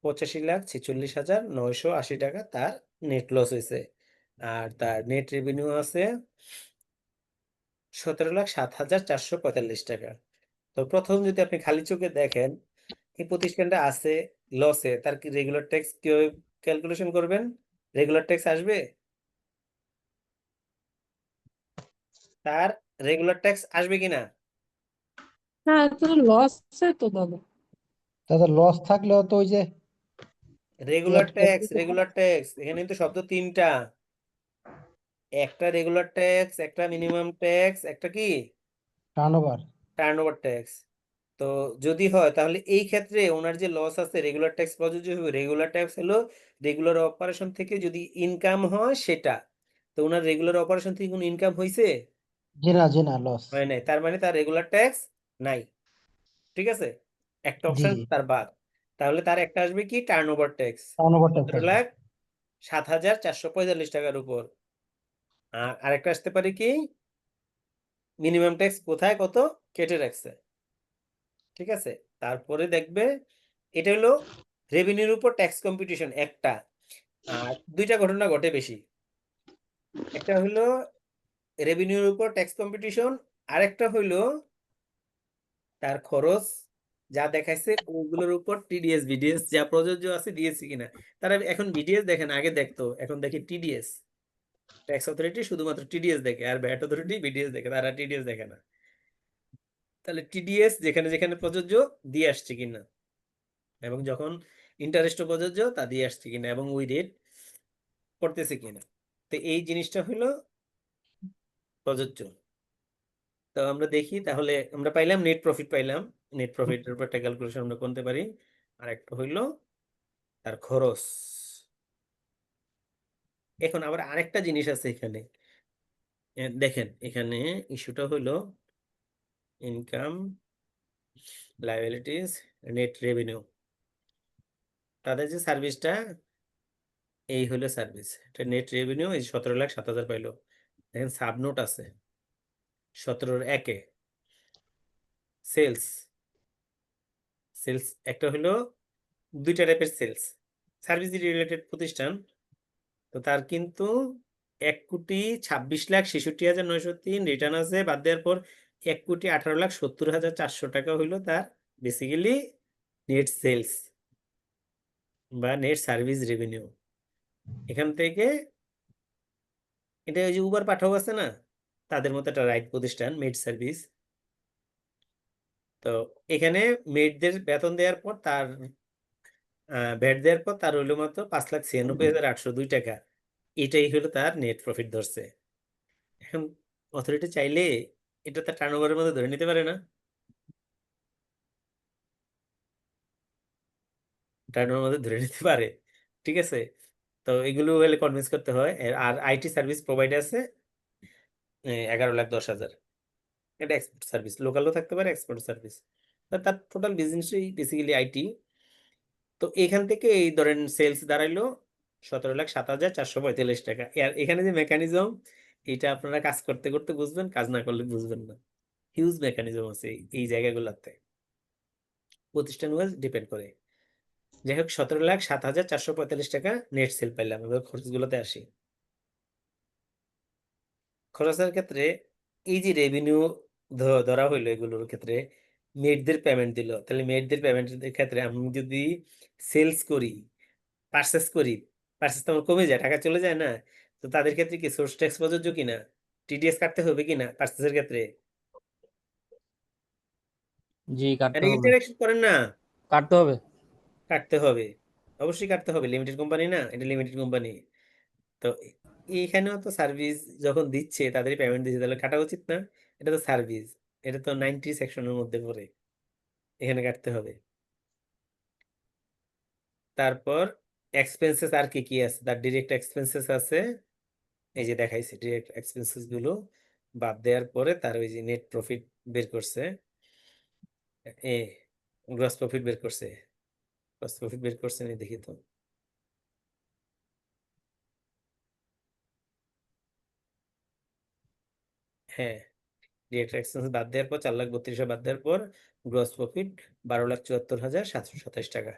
85,46,46,980 টাকা তার নেট লস হয়েছে। আর তার নেট রেভিনিউ আছে 17,07,445 টাকা। তো প্রথম যদি আপনি খালি চোখে দেখেন এই প্রতিষ্ঠানটা আছে লসে, তার কি রেগুলার ট্যাক্স কিভাবে ক্যালকুলেশন করবেন? রেগুলার ট্যাক্স আসবে, তার রেগুলার ট্যাক্স আসবে কিনা? হ্যাঁ, তো লস তো দাদা। দাদা লস থাকলেও তো ওই যে এই রেগুলার একটা ট্যাক্স, রেগুলার ট্যাক্স এখানে কিন্তু শব্দ তিনটা। একটা রেগুলার ট্যাক্স, একটা মিনিমাম ট্যাক্স, একটা কি টার্নওভার। Turnover tax. তো যদি হয় তাহলে এই ক্ষেত্রে ওনার যে লস আছে রেগুলার ট্যাক্স প্রযোজ্য হবে। রেগুলার ট্যাক্স হলো রেগুলার অপারেশন থেকে যদি ইনকাম হয় সেটা। তো ওনার রেগুলার অপারেশন থেকে কোনো ইনকাম হয়েছে? জি না, লস। হয় নাই, তার মানে তার রেগুলার ট্যাক্স নাই। ঠিক আছে, একটা জি অপশন জি, তার বাদ। তাহলে তার একটা আসবে কি টার্নওভার ট্যাক্স, টার্নওভার ট্যাক্স ১৭ আসবে। লাখ ৭,৪৪৫ টাকার উপর। আর আরেকটা আসতে পারে কি মিনিমাম ট্যাক্স কোথায় কত কেটে রাখছে। ঠিক আছে, তারপরে দেখবে এটা হলো রেভিনিউর উপর ট্যাক্স কম্পিটিশন একটা। আর দুইটা ঘটনা ঘটে বেশি। একটা হইলো রেভিনিউর উপর ট্যাক্স কম্পিটিশন, আরেকটা হইলো তার খরচ যা দেখাইছে ওগুলোর উপর টিডিএস বিডিএস যা প্রযোজ্য আছে দিয়েছে কিনা। তারা এখন বিডিএস দেখে না, আগে দেখতো, এখন দেখে টিডিএস। ট্যাক্স অথরিটি শুধুমাত্র টিডিএস দেখে, আর ভ্যাট অথরিটি বিডিএস দেখে, তারা টিডিএস দেখে না। তাহলে টিডিএস যেখানে যেখানে প্রযোজ্য দিয়ে আসছে কিনা, এবং যখন ইন্টারেস্টও প্রযোজ্য তা দিয়ে আসছে কিনা, এবং ওই রেট করতেছে কিনা। তো এই জিনিসটা হলো প্রযোজ্য। তো আমরা দেখি তাহলে, আমরা পাইলাম নেট প্রফিট পাইলাম। নেট প্রফিটের উপর একটা ক্যালকুলেশন আমরা করতে পারি। আর একটা হইলো তার খরচ। এখন আবার আরেকটা জিনিস আছে এখানে। দেখেন এখানে ইস্যুটা হইলো ইনকাম, লায়াবিলিটিস, নেট রেভিনিউ। তাদের যে সার্ভিসটা, এই হলো সার্ভিস, এটা নেট রেভিনিউ এই ১৭,০০,০০০ পাইলো। দেখেন সাবনোট আছে ১৭-১-এ সেলস। সেলস একটা হলো দুইটা টাইপের সেলস, সার্ভিস রিলেটেড প্রতিষ্ঠান। তো তার কিন্তু ১,২৬,৬৬,৯০৩ রিটার্ন আছে বাদ দেওয়ার পর ১,১৮,৭০,৪০০ টাকা হইলো তার বেসিক্যালি নেট সেলস বা নেট সার্ভিস রেভিনিউ। এখান থেকে এটা ওই যে উবার পাঠাও আছে না, তাদের মতো একটা রাইড প্রতিষ্ঠান মেড সার্ভিস। তো এখানে মেডদের বেতন দেওয়ার পর তার ভ্যাট দেওয়ার পর তার হইলো মাত্র ৫,৯৬,৮০২ টাকা। এটাই হলো তার নেট প্রফিট ধরছে। এখন অথরিটি চাইলে এটা তার টার্নওভারের মধ্যে ধরে নিতে পারে না? টার্নওভারের মধ্যে ধরে নিতে পারে। ঠিক আছে, তো এগুলো হলে কনভিন্স করতে হয়। আর আইটি সার্ভিস প্রোভাইডার আছে ১১,১০,০০০। এটা এক্সপোর্ট সার্ভিস, লোকালও থাকতে পারে এক্সপোর্ট সার্ভিস। তার টোটাল বিজনেসই বেসিক্যালি আইটি। তো এখান থেকে এই ধরেন সেলস দাঁড়াইলো ১৭,০০,০০০,৪৪৫ টাকা। আর এখানে যে মেকানিজম, এটা আপনারা কাজ করতে করতে বুঝবেন, কাজ না করলে বুঝবেন না। হিউজ মেকানিজম আছে এই জায়গাগুলোতে, প্রতিষ্ঠান ওয়াইজ ডিপেন্ড করে। যাই হোক ১৭,০০,০০০,৭৪৫ টাকা নেট সেল পাইলাম। এবার খরচগুলোতে আসি। খরচের ক্ষেত্রে এই যে রেভিনিউ ধরা হইলো, এগুলোর ক্ষেত্রে মেডদের পেমেন্ট দিল, তাহলে মেডদের পেমেন্টের ক্ষেত্রে আমি যদি সেলস করি, পার্সেস করি, পার্সেস তো আমার কমে যায়, টাকা চলে যায় না। তো তাদের ক্ষেত্রে কি সোর্স ট্যাক্স প্রযোজ্য কিনা, টিডিএস কাটতে হবে কিনা পার্সেসের ক্ষেত্রে? জি কাটতে এটা হবে। ইন্টারেকশন করেন না? কাটতে হবে। কাটতে হবে, অবশ্যই কাটতে হবে। লিমিটেড কোম্পানি না, এটা লিমিটেড কোম্পানি। তো এইখানেও তো সার্ভিস যখন দিচ্ছে তাদেরই পেমেন্ট দিচ্ছে, তাহলে কাটা উচিত না? এটা তো সার্ভিস, এটা তো 90 সেকশনের মধ্যে পড়ে, এখানে কাটতে হবে। তারপর এক্সপেন্সেস আর কি কি আছে, তার ডিরেক্ট এক্সপেন্সেস আছে, এই যে দেখাইছে ডিরেক্ট এক্সপেন্সেস গুলো বাদ দেওয়ার পরে তার ওই যে নেট প্রফিট বের করছে, এ গ্রস প্রফিট বের করছে। গ্রস প্রফিট বের করছে আমি দেখি তো। হ্যাঁ, ডিরেক্ট এক্সপেন্স বাদ দেওয়ার পর 4,32,000 বাদ দেওয়ার পর গ্রস প্রফিট ১২,৭৪,৭২৭ টাকা।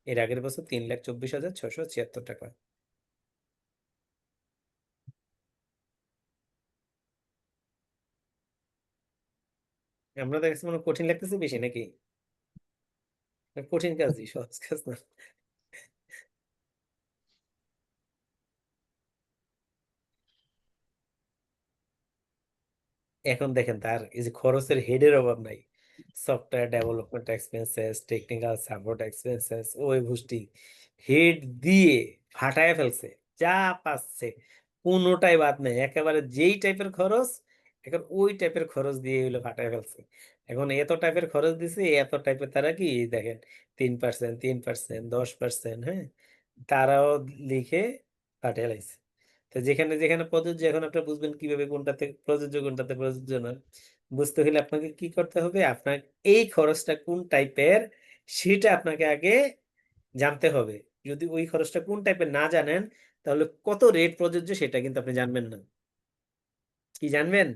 এর আগের বছর ৩,২৪,৬৭৬ টাকা। আমরা দেখছি মনে হয় কঠিন লাগতেছে বেশি নাকি? কঠিন কাজই, সহজ কাজ না। এখন দেখেন তার এই যে খরচের হেডের অভাব নাই। Software development expenses, technical support expenses, ওই গোষ্ঠী হেড দিয়ে ফাটায় ফেলছে, যা পাচ্ছে কোনোটাই বাদ নেই, একেবারে যেই টাইপের খরচ এখন ওই টাইপের খরচ দিয়ে হইলো ফাটায় ফেলছে। এখন এত টাইপের খরচ দিছে, এত টাইপের তারা কি দেখেন 3%, 3%, 10%, হ্যাঁ, তারাও লিখে ফাটিয়ে লাইছে। তো যেখানে যেখানে প্রযোজ্য, এখন আপনারা বুঝবেন কিভাবে কোনটাতে প্রযোজ্য কোনটাতে প্রযোজ্য না। বুঝতে হলে আপনাকে কি করতে হবে, আপনার এই খরচটা কোন টাইপের সেটা আপনাকে আগে জানতে হবে। যদি ওই খরচটা কোন টাইপের না জানেন, তাহলে কত রেট প্রযোজ্য সেটা কিন্তু আপনি জানবেন না। কি জানবেন?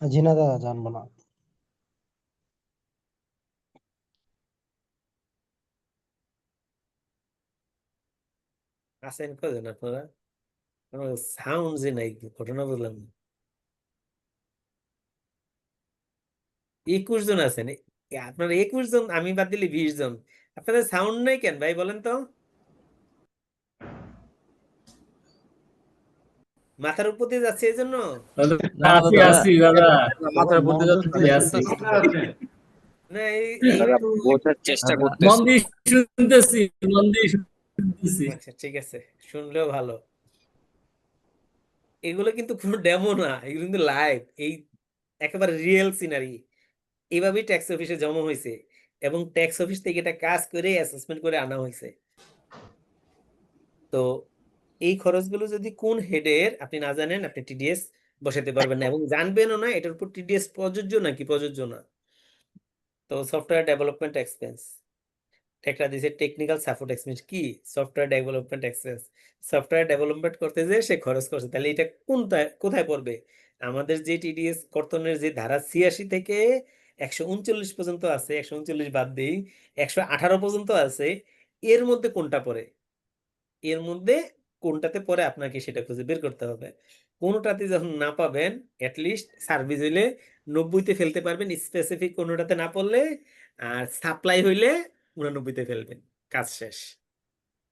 জি না দাদা, জানবো না। আছেন কজন আপনারা? সাউন্ড যে নাই, ঘটনা বুঝলাম না। 21 জন আছেন। আপনারা 21 জন, আমি বাদ দিলে 20 জন। আপনাদের সাউন্ড নাই কেন ভাই, বলেন তো? মাথার উপর দিয়ে যাচ্ছে এই জন্য? না না আছি দাদা, আছি দাদা, মাথার উপর দিয়ে যাচ্ছে খালি তো। আছি। না এই দাদা একটু বোঝার চেষ্টা দাদা, মন করতেছি। দিয়ে শুনতেছি, মন দিয়ে শুনতেছি। আচ্ছা, ঠিক আছে, শুনলেও ভালো। এগুলো কিন্তু কোনো ডেমো না, এগুলো কিন্তু লাইভ, এই একেবারে রিয়েল সিনারি। এইভাবেই ট্যাক্স অফিসে জমা হয়েছে এবং ট্যাক্স অফিস থেকে এটা কাজ করে অ্যাসেসমেন্ট করে আনা হয়েছে। তো এই খরচগুলো যদি কোন হেডের আপনি না জানেন, আপনি টিডিএস বসাতে পারবেন না এবং জানবেনও না এটার উপর টিডিএস প্রযোজ্য নাকি প্রযোজ্য না। তো সফটওয়্যার ডেভেলপমেন্ট এক্সপেন্স একটা দিছে, টেকনিক্যাল সাপোর্ট এক্সপেন্স কি? Software development expense. Software development করতে যে সে খরচ করছে, তাহলে এটা কোনটা কোথায় পড়বে? আমাদের যে টিডিএস কর্তনের যে ধারা 86 থেকে 139 পর্যন্ত আছে, 139 বাদ দেই, 118 পর্যন্ত আছে, এর মধ্যে কোনটা পড়ে? এর মধ্যে কোনটাতে পড়ে আপনাকে সেটা খুঁজে বের করতে হবে। কোনটাতে যখন না পাবেন, অ্যাটলিস্ট সার্ভিস হইলে 90-তে ফেলতে পারবেন, স্পেসিফিক কোনটাতে না পড়লে, আর সাপ্লাই হইলে 89-তে ফেলবেন, কাজ শেষ।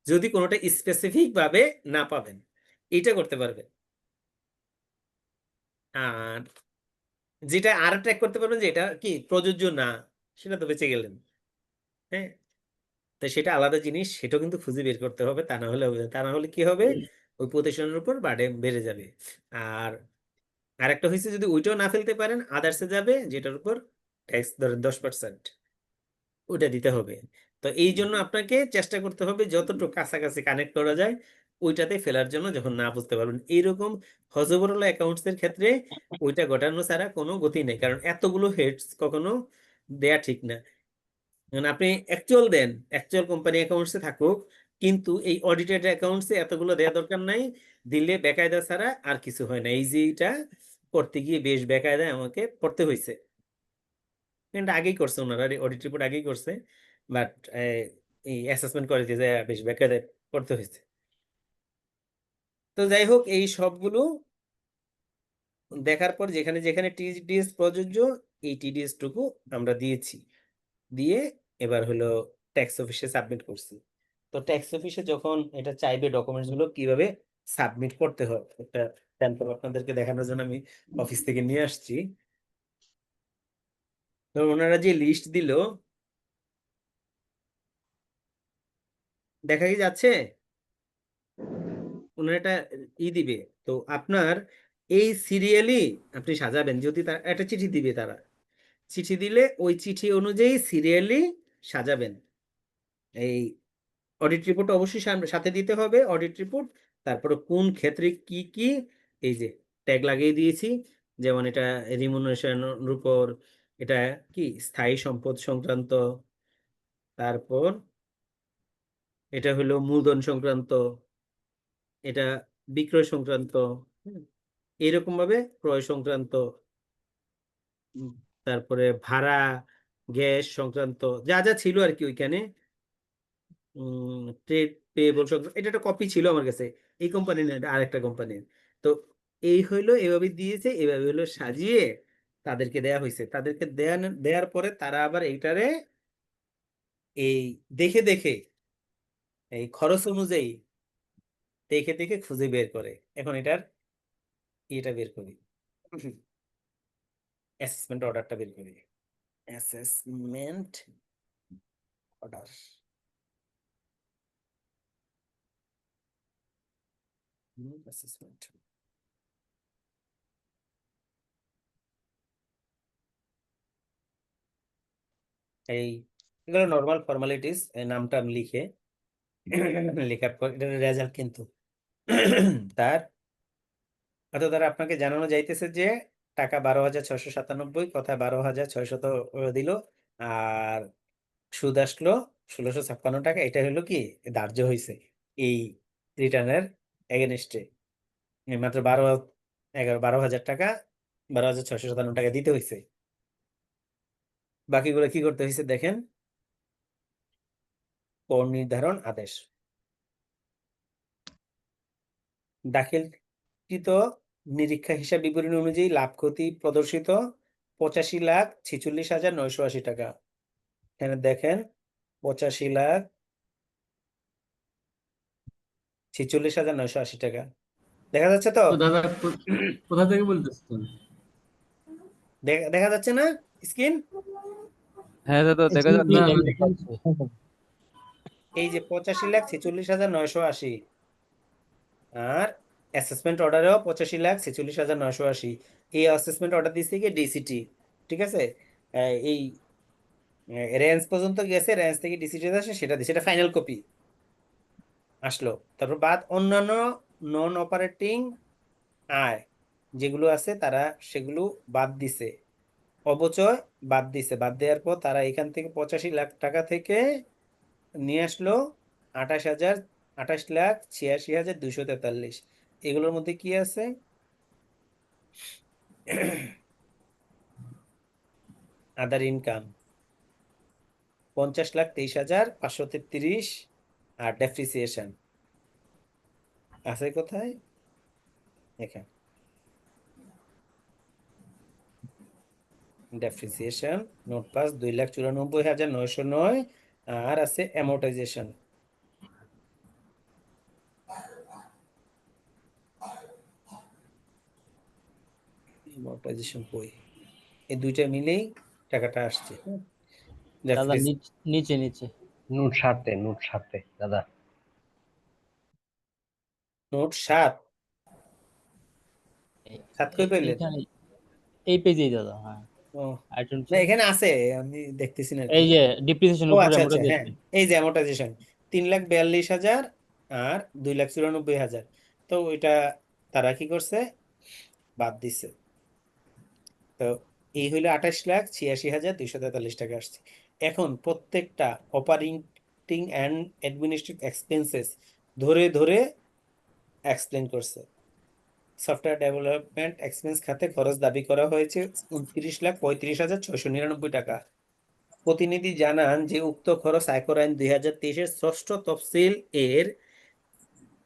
যদি কোনোটা স্পেসিফিক ভাবে না পাবেন, এইটা করতে পারবেন। আর যেটা আর ট্র্যাক করতে পারবেন যে এটা কি প্রযোজ্য না, সেটা তো বেঁচে গেলেন। হ্যাঁ, তো সেটা আলাদা জিনিস, সেটাও কিন্তু খুঁজে বের করতে হবে, তা না হলে হবে না। তা না হলে কি হবে, ওই প্রতিষ্ঠানের উপর বার্ডেন বেড়ে যাবে। আর আরেকটা হয়েছে, যদি ওইটাও না ফেলতে পারেন, আদার্সে যাবে, যেটার উপর ট্যাক্স ধরেন 10%, ওইটা দিতে হবে। তো এই জন্য আপনাকে চেষ্টা করতে হবে যতটুকু কাছাকাছি কানেক্ট করা যায় ওইটাতে ফেলার জন্য, যখন না বুঝতে পারবেন। এইরকম হজবরল অ্যাকাউন্টস এর ক্ষেত্রে ওইটা ঘটানো ছাড়া কোনো গতি নেই, কারণ এতগুলো হেডস কখনো দেয়া ঠিক না। আপনি অ্যাকচুয়াল দেন, অ্যাকচুয়াল কোম্পানি অ্যাকাউন্টসে থাকুক, কিন্তু এই অডিটেড অ্যাকাউন্টসে এতগুলো দেওয়া দরকার নাই। দিলে বেকায়দা ছাড়া আর কিছু হয় না। এই যে এটা করতে গিয়ে বেশ বেকায়দায় আমাকে পড়তে হয়েছে। এটা আগেই করছে ওনারা, অডিট রিপোর্ট আগেই করছে, বাট এই অ্যাসেসমেন্ট করে দিয়ে যায় বেশ বেকায়দায় পড়তে হয়েছে। তো যাই হোক, এই সবগুলো দেখার পর যেখানে যেখানে টিডিএস প্রযোজ্য, এই টিডিএস টুকু আমরা দিয়েছি, দিয়ে এবার হলো ট্যাক্স অফিসে সাবমিট করছি। তো ট্যাক্স অফিসে যখন এটা চাইবে ডকুমেন্টস গুলো কিভাবে সাবমিট করতে হয়, একটা স্যাম্পল আপনাদেরকে দেখানোর জন্য আমি অফিস থেকে নিয়ে আসছি। তো ওনারা যে লিস্ট দিল, দেখা কি যাচ্ছে? ওনারা একটা দিবে। তো আপনার এই সিরিয়ালি আপনি সাজাবেন, যদি তার একটা চিঠি দিবে, তারা চিঠি দিলে ওই চিঠি অনুযায়ী সিরিয়ালি সাজাবেন। এই অডিট রিপোর্ট অবশ্যই সাথে দিতে হবে, অডিট রিপোর্ট, তারপরে কোন ক্ষেত্রে কি কি, এই যে ট্যাগ লাগিয়ে দিয়েছি, যেমন এটা রিমুনারেশনের উপর, এটা কি স্থায়ী সম্পদ সংক্রান্ত, তারপর এটা হলো মূলধন সংক্রান্ত, এটা বিক্রয় সংক্রান্ত, এরকম ভাবে ক্রয় সংক্রান্ত, উম, তারপরে ভাড়া, গ্যাস সংক্রান্ত যা যা ছিল আর কি ওইখানে, ট্রেড পেয়েবল সংক্রান্ত, এটা একটা কপি ছিল আমার কাছে, এই কোম্পানির না, এটা আরেকটা কোম্পানির। তো এই হইলো, এভাবে দিয়েছে, এভাবে হলো সাজিয়ে তাদেরকে দেয়া হয়েছে। তাদেরকে দেওয়ার পরে তারা আবার এইটারে এই দেখে দেখে, এই খরচ অনুযায়ী দেখে দেখে খুঁজে বের করে। এখন এটা বের করি। অ্যাসেসমেন্ট অর্ডারটা বের করি। Assessment order. অ্যাসেসমেন্ট। এই এগুলো নর্মাল ফর্মালিটিস, নামটা আমি লিখে লেখার পর এটা রেজাল্ট কিন্তু তার দ্বারা আপনাকে জানানো যাইতেছে যে টাকা 12,697, কথায় 12,600 দিল, আর সুদ আসলো 1,656 টাকা। এটা হলো কি ধার্য হয়েছে এই রিটার্নের এগেনস্টে, মাত্র 12,000 টাকা, 12,657 টাকা দিতে হয়েছে। বাকিগুলো কি করতে হয়েছে দেখেন, কর নির্ধারণ আদেশ। দাখিলকৃত নিরীক্ষা হিসাব বিবরণী অনুযায়ী লাভ ক্ষতি প্রদর্শিত 85,46,980 টাকা। এখানে দেখেন 85,46,980 টাকা দেখা যাচ্ছে তো? তো দাদা কোথা থেকে বলতেছেন? দেখা যাচ্ছে না স্ক্রিন? হ্যাঁ দাদা এই দেখা জি, যাচ্ছে। না, জি, আমি জি, দেখেন। এই যে 85,46,980, আর অ্যাসেসমেন্ট অর্ডারেও 85,46,980। এই অ্যাসেসমেন্ট অর্ডার দিচ্ছে কি ডিসিটি, ঠিক আছে? এই রেঞ্জ পর্যন্ত গেছে, রেঞ্জ থেকে ডিসিটি আসে সেটা দিচ্ছে, সেটা ফাইনাল কপি আসলো। তারপর বাদ অন্যান্য নন অপারেটিং আয় যেগুলো আছে তারা সেগুলো বাদ দিছে, অবচয় বাদ দিছে। বাদ দেওয়ার পর তারা এখান থেকে 85 লাখ টাকা থেকে নিয়ে আসলো 28,86,86,243। এগুলোর মধ্যে কি আছে? আদার ইনকাম 50,23,533, আর ডেপ্রিসিয়েশন আছে কোথায়? এখানে ডেপ্রিসিয়েশন নোট পাস 2,94,909, আর আছে অ্যামোর্টাইজেশন। অ্যামোর্টাইজেশন কই? এই দুইটা মিলেই টাকাটা আসছে। দাদা নিচে নিচে নোট 7 দাদা। নোট 7 কই পেলেন? এইখানে এই পেজেই দাদা। হ্যাঁ, ও আইটেম না, এখানে আছে, আমি দেখতেছি না আর কি। এই যে ডিপ্রিসিয়েশন ও উপরে আচ্ছা আমরা আচ্ছা, হ্যাঁ, দিয়েছি। এই যে অ্যামোর্টাইজেশন 3,42,000 আর 2,94,000। তো ওইটা তারা কি করছে, বাদ দিছে। তো এই হইলো 28,86,243 টাকা আসছে। এখন প্রত্যেকটা অপারেটিং অ্যান্ড অ্যাডমিনিস্ট্রেটিভ এক্সপেন্সেস ধরে ধরে এক্সপ্লেন করছে। সফটওয়্যার ডেভেলপমেন্ট এক্সপেন্স খাতে খরচ দাবি করা হয়েছে 29,35,699 টাকা। প্রতিনিধি জানান যে উক্ত খরচ আয়কর আইন 2023-এর ষষ্ঠ তফসিল এর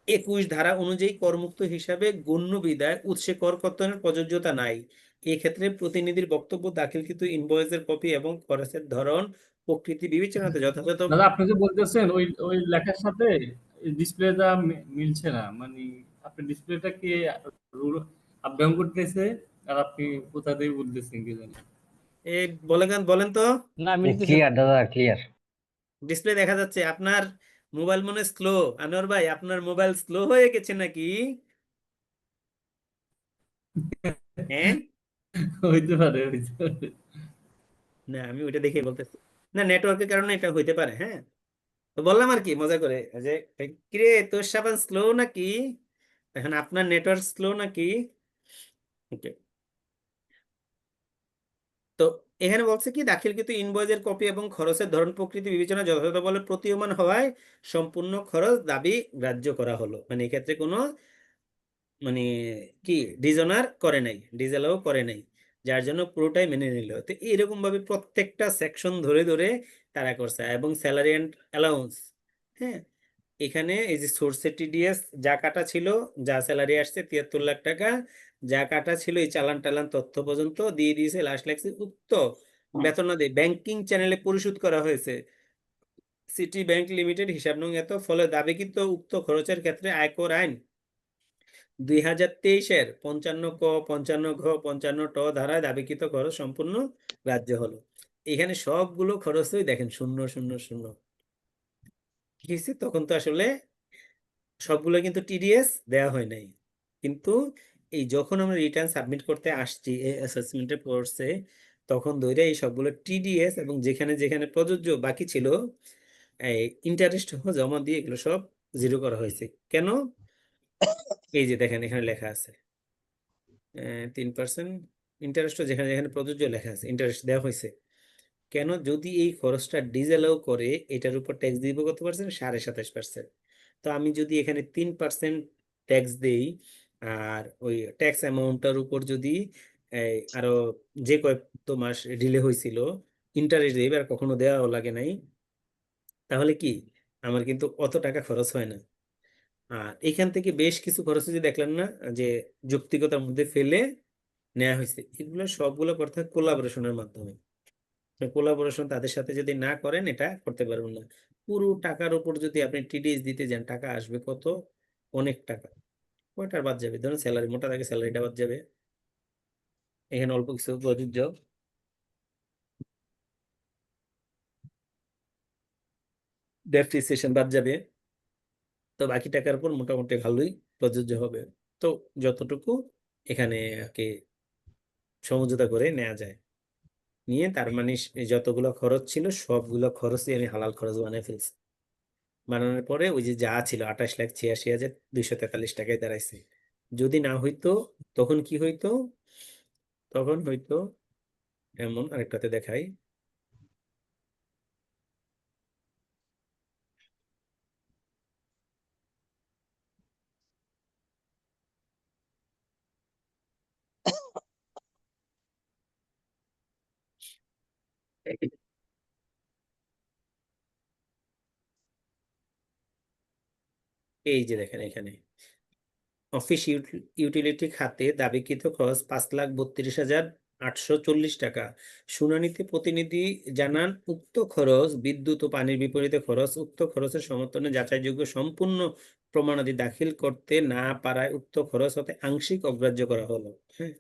21 ধারা অনুযায়ী করমুক্ত হিসাবে গণ্য বিধায় উৎসে কর কর্তনের প্রযোজ্যতা নাই। এক্ষেত্রে প্রতিনিধির বক্তব্য দাখিলকৃত ইনভয়েসের কপি এবং খরচের ধরন প্রকৃতি বিবেচনাতে যথাযথ। দাদা আপনি যে বলতেছেন ওই ওই লেখার সাথে ডিসপ্লেটা মিলছে না, মানে আপনি ডিসপ্লেটা কি আপ ডাউন করতেছে, আর আপনি কোথা থেকে বলতেছেন কি জানি। বলেন তো, না মিলতেছে না। ক্লিয়ার দাদা, ক্লিয়ার। ডিসপ্লে দেখা যাচ্ছে? আপনার মোবাইল মনে স্লো। আনোয়ার ভাই, আপনার মোবাইল স্লো হয়ে গেছে নাকি? হ্যাঁ, হইতে পারে, হইতে পারে। না আমি ওইটা দেখে বলতেছি। না, নেটওয়ার্কের কারণে এটা হইতে পারে। হ্যাঁ, তো বললাম আর কি মজা করে যে কিরে তোর সাবান স্লো নাকি, এখন আপনার নেটওয়ার্ক স্লো নাকি। ওকে, তো এখানে বলছে কি দাখিলকৃত ইনভয়েসের কপি এবং খরচের ধরন প্রকৃতি বিবেচনা যথাযথ বলে প্রতীয়মান হওয়ায় সম্পূর্ণ খরচ দাবি গ্রাহ্য করা হলো। মানে এক্ষেত্রে কোনো মানে কি ডিজনার করে নাই, ডিজেলাও করে নাই, যার জন্য পুরোটাই মেনে নিল। তো এরকম ভাবে প্রত্যেকটা সেকশন ধরে ধরে তারা করছে। এবং স্যালারি অ্যান্ড অ্যালাউন্স, হ্যাঁ, এখানে এই যে সোর্সে টিডিএস যা কাটা ছিল, যা স্যালারি আসছে 73 লাখ টাকা, যা কাটা ছিল এই চালান টালান তথ্য পর্যন্ত দিয়ে দিয়েছে। লাস্ট লাগছে উক্ত বেতনাদি ব্যাংকিং চ্যানেলে পরিশোধ করা হয়েছে সিটি ব্যাংক লিমিটেড হিসাব নং এত, ফলে দাবিকৃত উক্ত খরচের ক্ষেত্রে আয়কর আইন 2023-এর 55 ক, 55 ঘ, 55 ট ধারায় দাবিকৃত খরচ সম্পূর্ণ গ্রাহ্য হলো। এখানে সবগুলো খরচই দেখেন 000। কি হয়েছে? তখন তো আসলে সবগুলো কিন্তু টিডিএস দেওয়া হয় নাই, কিন্তু এই যখন আমরা রিটার্ন সাবমিট করতে আসছি এই অ্যাসেসমেন্টে পড়ছে, তখন ধরে এই সবগুলো টিডিএস এবং যেখানে যেখানে প্রযোজ্য বাকি ছিল এই ইন্টারেস্ট জমা দিয়ে এগুলো সব জিরো করা হয়েছে। কেন? এই যে দেখেন এখানে লেখা আছে 3% ইন্টারেস্টও যেখানে যেখানে প্রযোজ্য লেখা আছে ইন্টারেস্ট দেওয়া হয়েছে। কেন? যদি এই খরচটা ডিজেলাও করে এটার উপর ট্যাক্স দিব কত পার্সেন্ট? 27.5%। তো আমি যদি এখানে 3% ট্যাক্স দেই, আর ওই ট্যাক্স অ্যামাউন্টটার উপর যদি আরো যে কয়েকটা মাস ডিলে হয়েছিল ইন্টারেস্ট দিই, আর কখনো দেওয়াও লাগে নাই, তাহলে কি আমার কিন্তু অত টাকা খরচ হয় না। আর এখান থেকে বেশ কিছু খরচ যে দেখলেন না যে যৌক্তিকতার মধ্যে ফেলে নেওয়া হয়েছে, এগুলো সবগুলো করতে হয় কোলাবোরেশনের মাধ্যমে। কোলাবোরেশন তাদের সাথে যদি না করেন এটা করতে পারবেন না। পুরো টাকার উপর যদি আপনি টিডিএস দিতে যান, টাকা আসবে কত? অনেক টাকা। কয়টা বাদ যাবে? ধরুন স্যালারি, মোটা থাকে স্যালারিটা বাদ যাবে, এখানে অল্প কিছু প্রযোজ্য, ডেপ্রিসিয়েশন বাদ যাবে, তো বাকি টাকার উপর মোটামুটি ভালোই প্রযোজ্য হবে। তো যতটুকু এখানে আর কি সমঝোতা করে নেওয়া যায়, নিয়ে তার মানে যতগুলো খরচ ছিল সবগুলো খরচই আমি হালাল খরচ বানিয়ে ফেলছি। বানানোর পরে ওই যে যা ছিল 28,86,243 টাকায় দাঁড়াইছে। যদি না হইতো তখন কি হইতো? তখন হইতো এমন, আরেকটাতে দেখাই, এই যে দেখেন এখানে অফিস ইউটিলিটি খাতে দাবিকৃত খরচ 5,32,840 টাকা। শুনানিতে প্রতিনিধি জানান উক্ত খরচ বিদ্যুৎ ও পানির বিপরীতে খরচ, উক্ত খরচের সমর্থনে যাচাইযোগ্য সম্পূর্ণ প্রমাণাদি দাখিল করতে না পারায় উক্ত খরচ হতে আংশিক অগ্রাহ্য করা হলো। হ্যাঁ,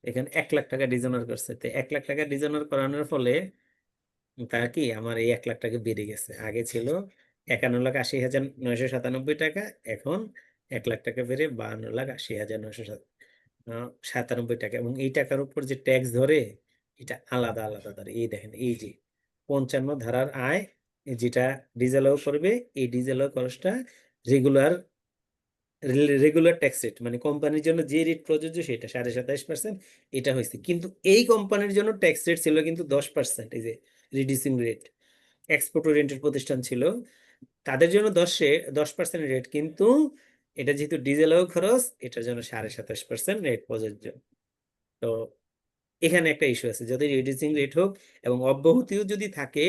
এখানে 1,00,000 টাকা ডিজনার করছে, তো 1,00,000 টাকা ডিজনার করানোর ফলে তা কি আমার এই 1,00,000 টাকা বেড়ে গেছে। আগে ছিল 51,80,997 টাকা, এখন 1,00,000 টাকা বেড়ে 52,80,997 টাকা। এবং এই টাকার উপর যে ট্যাক্স ধরে এটা আলাদা আলাদা ধরে। এই দেখেন এই যে 55 ধারার আয় যেটা ডিজেলও করবে, এই ডিজেলও খরচটা রেগুলার রেগুলার ট্যাক্স রেট, মানে কোম্পানির জন্য যে রেট প্রযোজ্য সেটা 27.5%, এটা হয়েছে। কিন্তু এই কোম্পানির জন্য ট্যাক্স রেট ছিল কিন্তু 10%, এই যে রিডিউসিং রেট। এক্সপোর্ট ওরিয়েন্টেড প্রতিষ্ঠান ছিল, তাদের জন্য 10% রেট, কিন্তু এটা যেহেতু ডিজেলও খরচ, এটার জন্য 27.5% রেট প্রযোজ্য। তো এখানে একটা ইস্যু আছে, যদি রিডিউসিং রেট হোক এবং অব্যাহতিও যদি থাকে,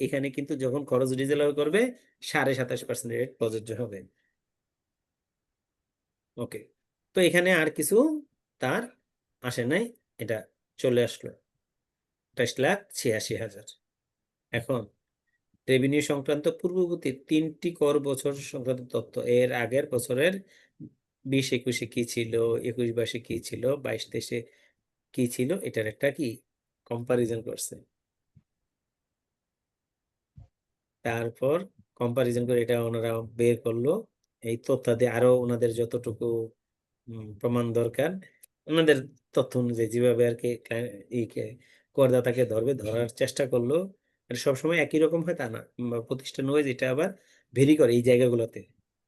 এখানে কিন্তু যখন খরচ ডিজেলও করবে 27.5% রেট প্রযোজ্য হবে। ওকে, তো এখানে আর কিছু তার আসে নাই, এটা চলে আসলো 28,86,000। এখন রেভিনিউ সংক্রান্ত পূর্ববর্তী 3টি কর বছর সংক্রান্ত তথ্য, এর আগের বছরের 20-21-এ কি ছিল, 21-22-এ কি ছিল, 22-23-এ কি ছিল, এটার একটা কি কম্পারিজন করছে। তারপর কম্পারিজন করে এটা ওনারা বের করলো। এই তথ্যাদি আরো ওনাদের যতটুকু প্রমাণ দরকার, ওনাদের তথ্য অনুযায়ী যেভাবে আর কি করদাতাকে ধরার চেষ্টা করলো। এটা সবসময় একই রকম হয় তা না, প্রতিষ্ঠান ওয়াইজ এটা আবার ভেরি করে এই জায়গাগুলোতে।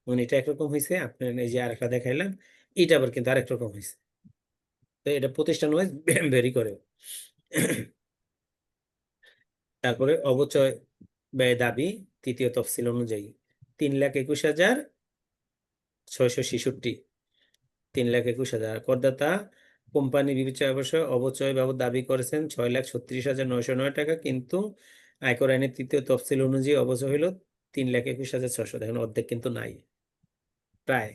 মানে এটা একরকম হয়েছে, আপনার এই যে আরেকটা দেখাইলাম, এটা আবার কিন্তু আরেক রকম হয়েছে। তো এটা প্রতিষ্ঠান ওয়াইজ ভেরি করে। তারপরে অবচয় ব্যয় দাবি তৃতীয় তফসিল অনুযায়ী 3,21,666, 3,21,000। করদাতা কোম্পানি বিবেচনা অবশ্যই অবচয় বাবদ দাবি করেছেন 6,36,909 টাকা, কিন্তু আয়কর আইনের তৃতীয় তফসিল অনুযায়ী অবচয় হইল 3,21,600। দেখেন অর্ধেক কিন্তু নাই, প্রায়।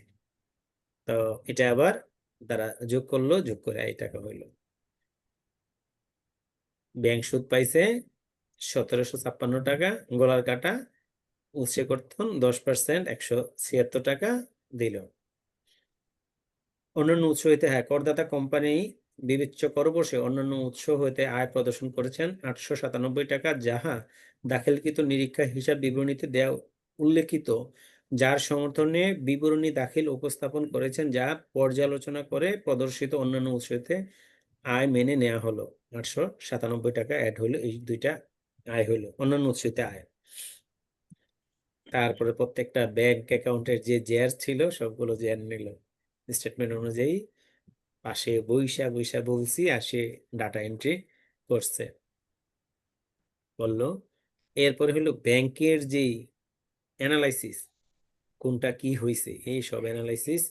তো এটা আবার তারা যোগ করলো, যোগ করে এই টাকা হইল। ব্যাংক সুদ পাইছে 1,756 টাকা, গলার কাটা উৎসে কর্তন 10%, 176 টাকা দিল। অন্যান্য উৎস হইতে করদাতা কোম্পানি বিবেচ্য কর বর্ষে অন্যান্য উৎস হইতে আয় প্রদর্শন করেছেন 897 টাকা, যাহা দাখিলকৃত নিরীক্ষা হিসাব বিবরণীতে দেয়া উল্লেখিত, যার সমর্থনে বিবরণী দাখিল উপস্থাপন করেছেন, যা পর্যালোচনা করে প্রদর্শিত অন্যান্য উৎস হইতে আয় মেনে নেওয়া হলো। 897 টাকা অ্যাড হইলো, এই দুইটা আয় হইলো অন্যান্য উৎস হইতে আয়। তারপরে প্রত্যেকটা ব্যাংক অ্যাকাউন্টের যে জের ছিল সবগুলো জের নিল স্টেটমেন্ট অনুযায়ী, পাশে বইসা বইসা বলছি, আসে ডাটা এন্ট্রি করছে বললো। এরপরে হলো ব্যাংকের যে অ্যানালাইসিস, কোনটা কি হয়েছে এই সব অ্যানালাইসিস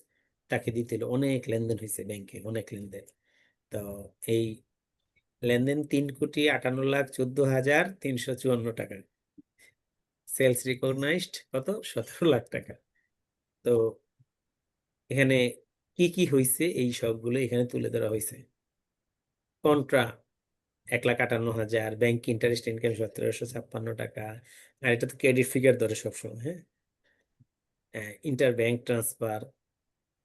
তাকে দিতে হলো। অনেক লেনদেন হয়েছে ব্যাংকে, অনেক লেনদেন। তো এই লেনদেন 3,58,14,354 টাকা। সেলস রিকগনাইজড কত? 17 লাখ টাকা। তো এখানে কি কি হয়েছে এই সবগুলো এখানে তুলে ধরা হয়েছে। কন্ট্রা 1,58,000, ব্যাংক ইন্টারেস্ট ইনকাম 1,756 টাকা। আর এটা তো ক্রেডিট ফিগার ধরে সবসময়। ইন্টার ব্যাংক ট্রান্সফার,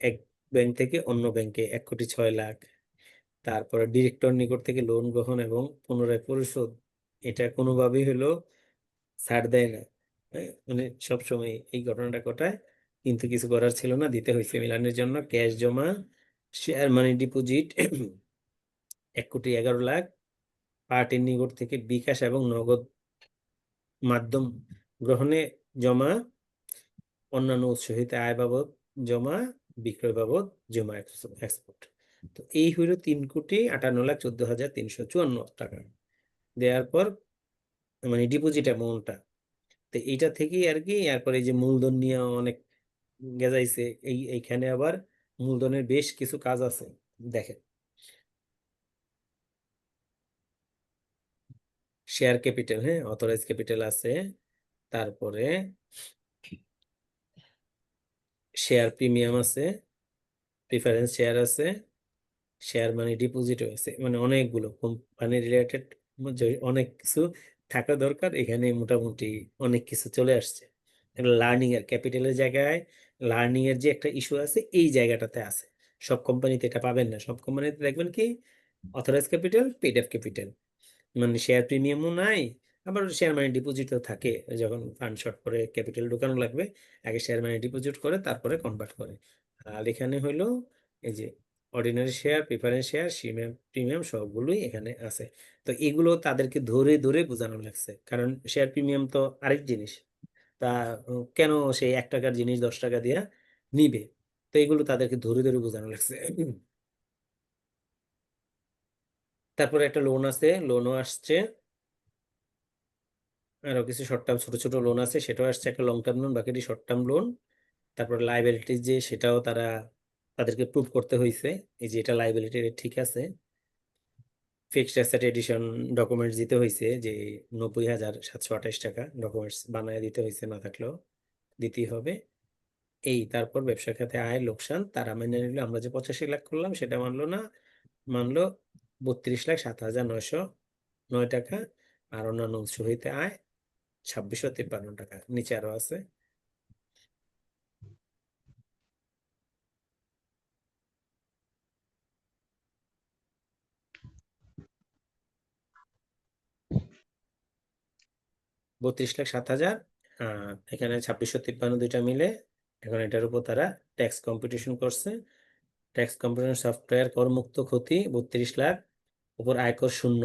এক ব্যাংক থেকে অন্য ব্যাংকে 1,06,00,000। তারপরে ডিরেক্টর নিকট থেকে লোন গ্রহণ এবং পুনরায় পরিশোধ, এটা কোনোভাবেই হলো ছাড় দেয় না। মানে সবসময় এই ঘটনাটা ঘটায়, কিন্তু কিছু করার ছিল না, দিতে হয়েছে মিলানের জন্য। ক্যাশ জমা, শেয়ার মানি ডিপোজিট 1,11,00,000, পার্টির নিকট থেকে বিকাশ এবং নগদ মাধ্যম গ্রহণে জমা, অন্যান্য উৎস হইতে আয় বাবদ জমা, বিক্রয় বাবদ জমা, এক্সপোর্ট। তো এই হইল 3,58,14,354 টাকা দেওয়ার পর, মানে ডিপোজিট অ্যামাউন্টটা। তো এইটা থেকেই আর কি, এরপরে এই যে মূলধন নিয়ে অনেক গেজাইছে, এইখানে আবার মূলধনের বেশ কিছু কাজ আছে। দেখেন, শেয়ার ক্যাপিটাল, অথরাইজ ক্যাপিটাল আছে, তারপরে শেয়ার প্রিমিয়াম আছে, প্রিফারেন্স শেয়ার আছে, শেয়ার মানি ডিপোজিটও আছে, মানে অনেকগুলো কোম্পানি রিলেটেড অনেক কিছু থাকা দরকার। এখানে মোটামুটি অনেক কিছু চলে আসছে। লার্নিং এর ক্যাপিটালের জায়গায় লার্নিং এর যে একটা ইস্যু আছে, এই জায়গাটাতে আছে। সব কোম্পানিতে এটা পাবেন না। সব কোম্পানিতে দেখবেন কি authorise capital, paid up capital, মানে শেয়ার প্রিমিয়ামও নাই, আবার শেয়ার মানি ডিপোজিটও থাকে। যখন ফান্ড শর্ট করে ক্যাপিটাল ঢোকানো লাগবে, আগে শেয়ার মানি ডিপোজিট করে তারপরে কনভার্ট করে। আর এখানে হইলো এই যে ordinary share, preference share, premium সবগুলোই এখানে আছে। তো এগুলো তাদেরকে ধরে ধরে বোঝানো লাগছে, কারণ শেয়ার প্রিমিয়াম তো আরেক জিনিস। তা কেন সেই 1 টাকার জিনিস 10 টাকা দিয়ে নিবে? তো এগুলো তাদেরকে ধরে ধরে বোঝানো লাগছে। তারপরে একটা লোন আছে, লোনও আসছে, আরো কিছু শর্ট টার্ম ছোট ছোট লোন আছে, সেটাও আসছে। একটা লং টার্ম লোন, বাকিটি শর্ট টার্ম লোন। তারপর লাইবিলিটি যে, সেটাও তাদেরকে প্রুভ করতে হয়েছে, এই যে এটা লাইবিলিটি ঠিক আছে। ফিক্সড অ্যাসেট এডিশন ডকুমেন্টস দিতে হয়েছে, যে 90,728 টাকা ডকুমেন্টস বানায় দিতে হয়েছে, না থাকলেও দিতেই হবে। তারপর ব্যবসা খাতে আয় লোকসান তারা মেনে নিল। আমরা যে 85 লাখ করলাম সেটা মানলো না, মানলো 32,07,909 টাকা। আর অন্যান্য উৎস হইতে আয় 2,653 টাকা, নিচে আরো আছে। $32,07,000, এখানে 2,653 দুইটা মিলে। এখন এটার উপর তারা ট্যাক্স কম্পিটিশন করছে। ট্যাক্স কম্পিটিশন সফটওয়্যার করমুক্ত ক্ষতি 32 লাখ, উপর আয়কর শূন্য।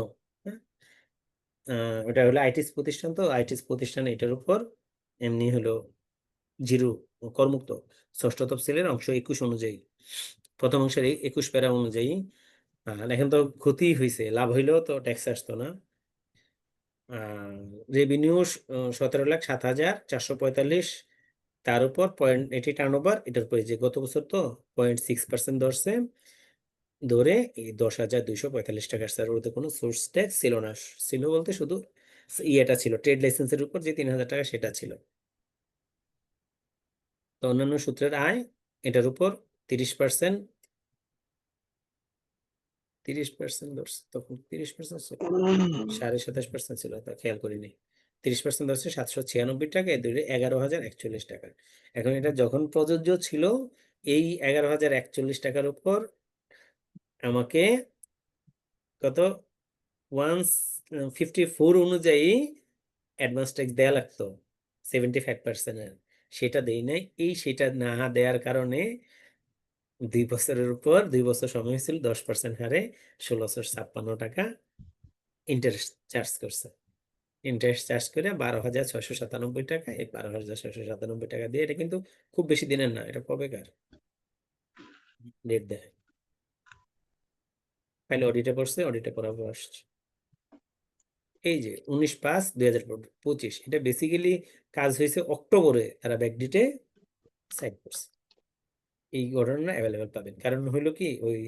ওটা হলো আইটিস প্রতিষ্ঠান, তো আইটিস প্রতিষ্ঠান এটার উপর এমনি হলো জিরো করমুক্ত। ষষ্ঠ তফসিলের অংশ 21 অনুযায়ী, প্রথম অংশের 21 প্যারা অনুযায়ী। এখন তো ক্ষতি হয়েছে, লাভ হইলেও তো ট্যাক্স আসতো না। রেভিনিউ 17,07,445, তার উপর পয়েন্ট, এটি টার্ন ওভার, এটার উপরে যে গত বছর তো 0.6% ধরছে, ধরে এই 10,245 টাকা। স্যার ওতে কোনো সোর্স ট্যাক্স ছিল না, ছিল বলতে শুধু ইয়েটা ছিল, ট্রেড লাইসেন্সের উপর যে 3,000 টাকা সেটা ছিল। তো অন্যান্য সূত্রের আয়, এটার উপর 30%, 30% ধরছে, তখন 30% ছিল, 27.5% ছিল, তা খেয়াল করিনি। 30% ধরছে 796 টাকা, এ ধরে 11,041 টাকা। এখন এটা যখন প্রযোজ্য ছিল এই 11,041 টাকার উপর আমাকে কত 154 অনুযায়ী অ্যাডভান্স ট্যাক্স দেয়া লাগতো 75% সেটা দেই নাই। সেটা না দেওয়ার কারণে 2 বছরের উপর 2 বছর সময় হয়েছিল 10% হারে 1,656 টাকা ইন্টারেস্ট চার্জ করছে। ইন্টারেস্ট চার্জ করে 12,697 টাকা। এই 12,697 টাকা দিয়ে, এটা কিন্তু খুব বেশি দিনের না, এটা কবেকার ডেট দেয়। ফাইলে অডিটে পড়ছে, অডিটে পড়ার পর আসছে এই যে 19/5/2025। এটা বেসিক্যালি কাজ হয়েছে অক্টোবরে, তারা ব্যাকডেটে সাইন করছে। এই ঘটনা অ্যাভেলেবেল পাবেন, কারণ হইলো কি ওই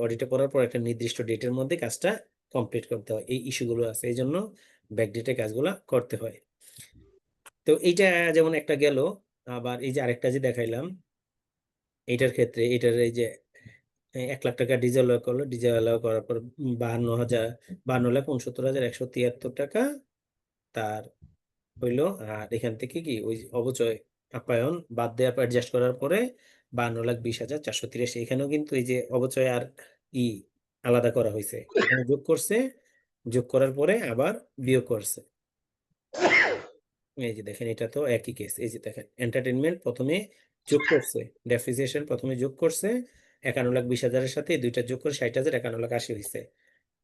অডিটে পড়ার পর একটা নির্দিষ্ট ডেটের মধ্যে কাজটা কমপ্লিট করতে হয়, এই ইস্যুগুলো আছে, এই জন্য ব্যাকডেটে কাজগুলো করতে হয়। তো এইটা যেমন একটা গেল। আবার এই যে আরেকটা যে দেখাইলাম, এইটার ক্ষেত্রে এটার এই যে 1 লাখ টাকা ডিজেল অ্যালাউ করলো, ডিজেল অ্যালাউ করার পর 52,69,173 টাকা তার হইলো। আর এখান থেকে কি ওই অবচয় আপ্যায়ন বাদ দেওয়ার পর অ্যাডজাস্ট করার পরে 52,20,483। এখানেও কিন্তু এই যে অবচয় আর ই আলাদা করা হয়েছে, এখানে যোগ করছে, যোগ করার পরে আবার বিয়োগ করছে। এই যে দেখেন, এটা তো একই কেস। এই যে দেখেন, এন্টারটেনমেন্ট প্রথমে যোগ করছে, ডেপ্রিসিয়েশন প্রথমে যোগ করছে 51,20,000-এর সাথে এই দুইটা যোগ করে 60,000, 51,80 হয়েছে।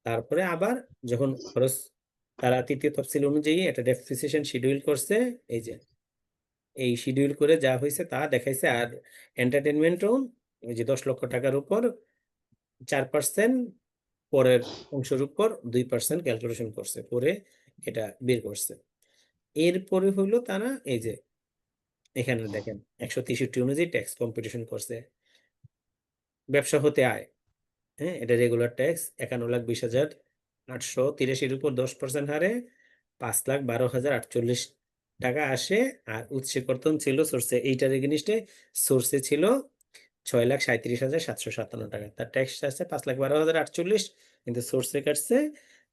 তারপরে আবার যখন খরচ তারা তৃতীয় তফসিল অনুযায়ী একটা ডেপ্রিসিয়েশন শিডিউল করছে, এই যে এই শিডিউল করে যা হয়েছে তা দেখাইছে। আর এন্টারটেনমেন্টও ওই যে 10 লক্ষ টাকার উপর 4% পরের অংশের উপর 2% ক্যালকুলেশন করছে, করে এটা বের করছে। এরপরে হইলো তারা এই যে এখানে দেখেন 163 অনুযায়ী ট্যাক্স কম্পিটিশন করছে। ব্যবসা হতে আয়, হ্যাঁ, এটা রেগুলার ট্যাক্স 51,20,883 উপর 10% হারে 5,12,048 টাকা আসে। আর উৎসে কর্তন ছিল সোর্সে, এইটার এগেনিস্টে সোর্সে ছিল 6,37,757 টাকা। তার ট্যাক্স আসছে 5,12,048, কিন্তু সোর্সে কাটছে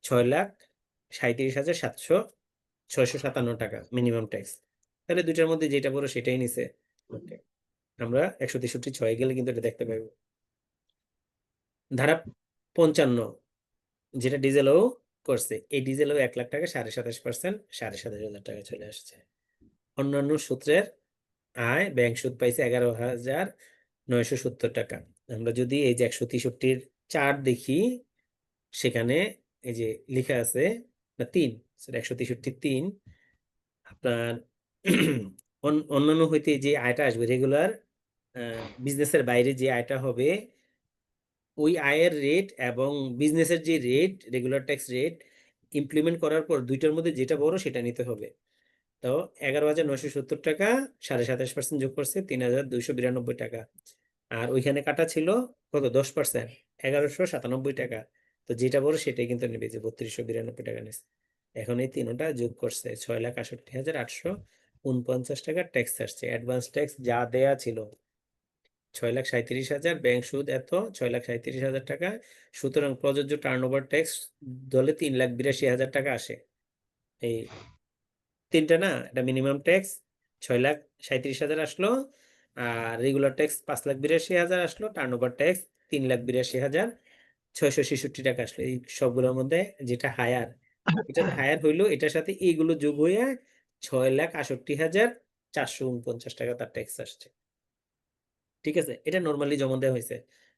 6,37,657 টাকা মিনিমাম ট্যাক্স। তাহলে দুইটার মধ্যে যেটা বড় সেটাই নিছে। ওকে, আমরা 163(6) গেলে কিন্তু এটা দেখতে পাবো। ধারা 55, যেটা ডিজেলও করছে, এই ডিজেলও 1 লাখ টাকা 27.5% 27,500 টাকা চলে আসছে। অন্যান্য সূত্রের আয় ব্যাংক সুদ পাইছে 11,970 টাকা। আমরা যদি এই যে 163-র চার দেখি, সেখানে এই যে লেখা আছে না 3, 163-3 আপনার অন্যান্য হইতে যে আয়টা আসবে রেগুলার বিজনেসের বাইরে যে আয়টা হবে, ওই আয়ের রেট এবং বিজনেসের যে rate regular tax rate implement করার পর দুইটার মধ্যে যেটা বড় সেটা নিতে হবে। তো 11,970 টাকা 27.5% যোগ করছে 3,292 টাকা। আর ওইখানে কাটা ছিল কত 10%, 1,197 টাকা। তো যেটা বড় সেটাই কিন্তু নেবে, যে 3,292 টাকা নিচ্ছে। এখন এই তিনটা যোগ করছে 6,68,849 টাকা ট্যাক্স আসছে। অ্যাডভান্স ট্যাক্স যা দেয়া ছিল 6,37,000, ব্যাংক সুদ এত 6,37,000 টাকা। সুতরাং প্রযোজ্য টার্নওভার ট্যাক্স দলে 3,82,000 টাকা আসে। এই তিনটা না, এটা মিনিমাম ট্যাক্স 6,37,000 আসলো, আর রেগুলার ট্যাক্স 5,82,000 আসলো, টার্নওভার ট্যাক্স 3,82,666 টাকা আসলো। এই সবগুলোর মধ্যে যেটা হায়ার, এটাতে হায়ার হইলো, এটার সাথে এইগুলো যোগ হইয়া 6,68,449 টাকা তার ট্যাক্স আসছে। ঠিক আছে, এটা নর্মালি জমা দেওয়া হয়েছে,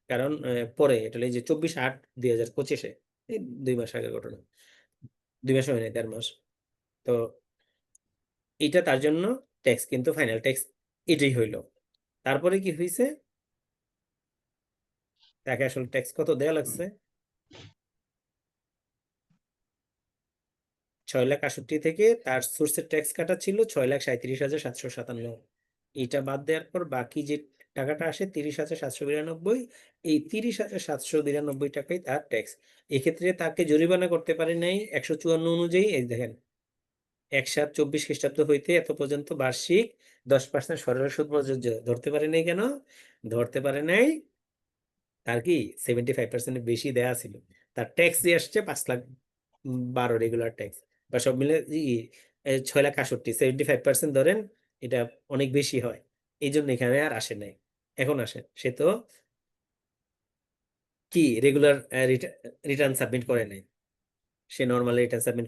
কারণ পরে এটা এই যে 24/8/2025 এই 2 মাস আগের ঘটনা, 2 মাস হয় নাই, 1.5 মাস। তো এটা তার জন্য ট্যাক্স, কিন্তু ফাইনাল ট্যাক্স এটাই হইলো। তারপরে কি হয়েছে, তাকে আসলে ট্যাক্স কত দেয়া লাগছে, 6,68,000 থেকে তার সোর্সের ট্যাক্স কাটা ছিল 6,37,757। এইটা বাদ দেওয়ার পর বাকি যে টাকাটা আসে 30,792, এই 30,792 টাকাই তার ট্যাক্স। এক্ষেত্রে তাকে জরিমানা করতে পারে নাই 154 অনুযায়ী। এই দেখেন 1/7/24 খ্রিস্টাব্দ হইতে এত পর্যন্ত বার্ষিক 10% সরল সুদ প্রযোজ্য। ধরতে পারে নাই কেন? ধরতে পারে নাই, তার কি 75% বেশি দেয়া ছিল। তার ট্যাক্স দিয়ে আসছে 5,12,000 রেগুলার ট্যাক্স, বা সব মিলে 6,68,000, 75% ধরেন, এটা অনেক বেশি হয়, এই জন্য এখানে আর আসে নাই। এখন আসে, সে তো কি রেগুলার রিটার্ন সাবমিট করে নাই, সে নর্মালি রিটার্ন সাবমিট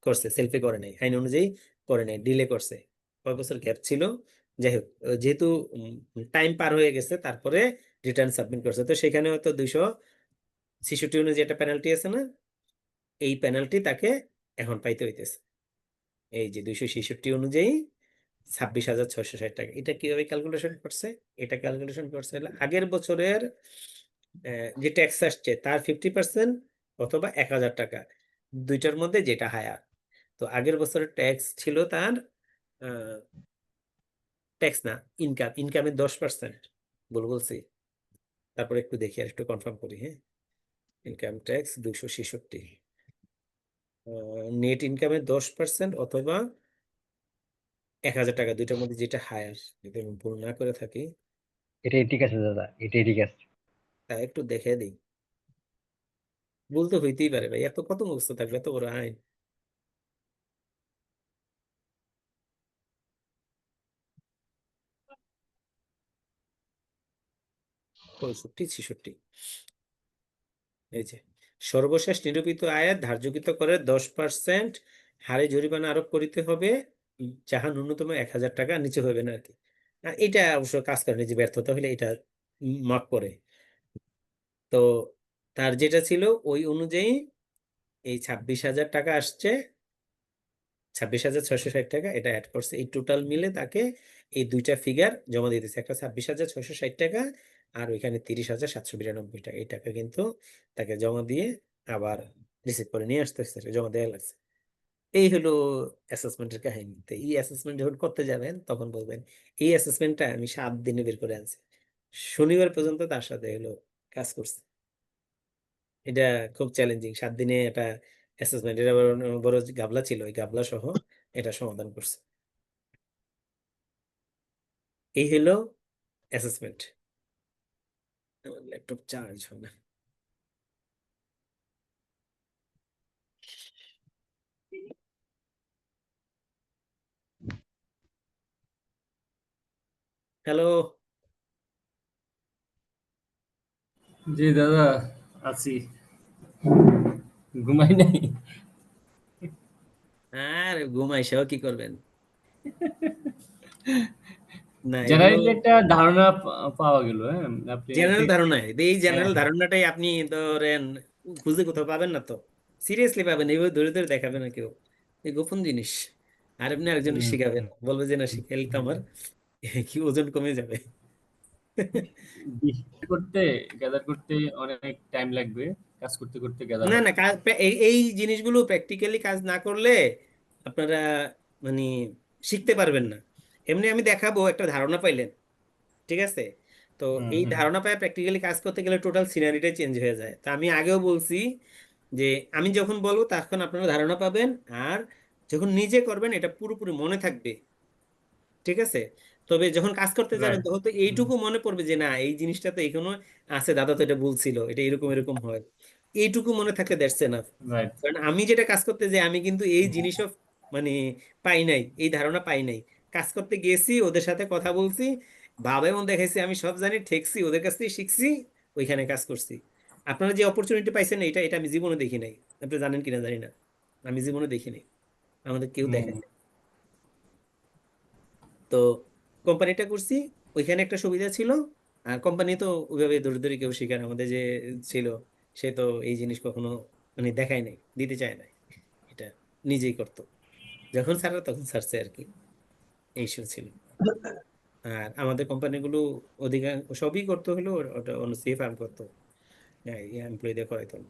করছে, সেলফি করে নাই, আইন অনুযায়ী করে নাই, ডিলে করছে, কয় বছর গ্যাপ ছিল, যাই হোক যেহেতু টাইম পার হয়ে গেছে তারপরে রিটার্ন সাবমিট করছে, তো সেখানে হয়তো 266 অনুযায়ী একটা পেনাল্টি আছে না, এই পেনাল্টি তাকে এখন পাইতে হইতেছে। এই যে 266 অনুযায়ী 26,660 টাকা। এটা কিভাবে ক্যালকুলেশন করছে? এটা ক্যালকুলেশন করছে হলো আগের বছরের যে ট্যাক্স আসছে তার 50% অথবা 1,000 টাকা, দুইটার মধ্যে যেটা হায়ার। তো আগের বছরের ট্যাক্স ছিল তার ট্যাক্স না, ইনকামের 10%, বলছি। তারপরে একটু দেখি আর একটু কনফার্ম করি, হ্যাঁ। ইনকাম ট্যাক্স 266, নেট ইনকামের 10% অথবা 1,000 টাকা, দুইটার মধ্যে যেটা হায়ার, যদি আমি ভুল না করে থাকি। এটাই ঠিক আছে দাদা, এটাই ঠিক আছে। তা একটু দেখে দিই, ভুল তো হইতেই পারে ভাই, এত কত মুখস্থ থাকবে, এত বড় আইন। 65, 66, এই যে সর্বশেষ নিরূপিত আয়ের ধার্যকৃত করে 10% হারে জরিমানা আরোপ করিতে হবে, যাহা ন্যূনতম 1,000 টাকা নিচে হবে না আর কি। আর এটা অবশ্য কাজ করে না, যে ব্যর্থতা হলে এটা মাফ করে। তো তার যেটা ছিল ওই অনুযায়ী এই 26,000 টাকা আসছে, 26,660 টাকা, এটা অ্যাড করছে, এই টোটাল মিলে তাকে এই দুইটা ফিগার জমা দিতেছে, একটা 26,660 টাকা আর ওইখানে 30,792 টাকা। এই টাকা কিন্তু তাকে জমা দিয়ে আবার রিসিভ করে নিয়ে আসতে হচ্ছে, জমা দেওয়া লাগছে। এই হলো অ্যাসেসমেন্টের কাহিনী। তো এই অ্যাসেসমেন্ট যখন করতে যাবেন তখন বলবেন এই অ্যাসেসমেন্টটা আমি 7 দিনে বের করে আনছি, শনিবার পর্যন্ত তার সাথে হলো কাজ করছে। এটা খুব চ্যালেঞ্জিং, 7 দিনে এটা অ্যাসেসমেন্ট, এটা বড় বড় যে গাবলা ছিল, ওই গাবলা সহ এটা সমাধান করছে। এই হলো অ্যাসেসমেন্ট। ল্যাপটপ চার্জ হয় না। হ্যালো, জি দাদা, আছি, ঘুমাই নাই। আর ঘুমাইছেও কি করবেন? না এগুলো জেনারেলি একটা ধারণা পাওয়া গেল, হ্যাঁ। আপনি জেনারেল ধারণা, এই হ্যাঁ, জেনারেল হ্যাঁ। ধারণাটাই আপনি ধরেন খুঁজে কোথাও পাবেন না, তো সিরিয়াসলি পাবেন, এইভাবে ধরে ধরে দেখাবে না কেউ, এই গোপন জিনিস। আর আপনি আরেকজনকে হুম। শিখাবেন, বলবে যে না শিখাইলে তো আমার কি ওজন কমে যাবে। গ্যাদার করতে অনেক টাইম লাগবে, কাজ করতে করতে গ্যাদার না হবে। না এই জিনিসগুলো প্র্যাকটিক্যালি কাজ না করলে আপনারা মানে শিখতে পারবেন না। এমনি আমি দেখাবো, একটা ধারণা পাইলেন, ঠিক আছে। তো হুম, এই হুম। ধারণা পায় প্র্যাকটিক্যালি কাজ করতে গেলে টোটাল সিনারিটাই চেঞ্জ হয়ে যায়। তা আমি আগেও বলছি যে আমি যখন বলবো তখন আপনারা ধারণা পাবেন, আর যখন নিজে করবেন এটা পুরোপুরি মনে থাকবে, ঠিক আছে। তবে যখন কাজ করতে যাবেন রাইট। তখন তো এইটুকু মনে পড়বে যে না এই জিনিসটা তো এখনো আছে, দাদা তো এটা বলছিল, এটা এরকম এরকম হয়, এইটুকু মনে থাকলে দ্যাটস এনাফ। রাইট। কারণ আমি যেটা কাজ করতে যাই আমি কিন্তু এই জিনিসও মানে পাই নাই, এই ধারণা পাই নাই। কাজ করতে গেছি, ওদের সাথে কথা বলছি, ভাবে মন দেখাইছি, আমি সব জানি, ঠেকছি, ওদের কাছ থেকে শিখছি, ওইখানে কাজ করছি। আপনারা যে অপরচুনিটি পাইছেন এটা এটা আমি জীবনে দেখি নাই, আপনি জানেন কিনা জানি না, আমি জীবনে দেখি নাই, আমাদের কেউ হুম। দেখায় নাই। তো কোম্পানিটা করছি, ওইখানে একটা সুবিধা ছিল। আর কোম্পানি তো ওইভাবে দূরে দূরে কেউ শিখায় না, আমাদের যে ছিল সে তো এই জিনিস কখনো মানে দেখায় নাই, দিতে চায় না, এটা নিজেই করতো, যখন ছাড়া তখন ছাড়ছে আর কি, এই ইস্যু ছিল। আর আমাদের কোম্পানিগুলো অধিকাংশ সবই করতে হলো ওটা অন্য সেফ আর্ম করতো, এমপ্লয়ীদের করাইতো না।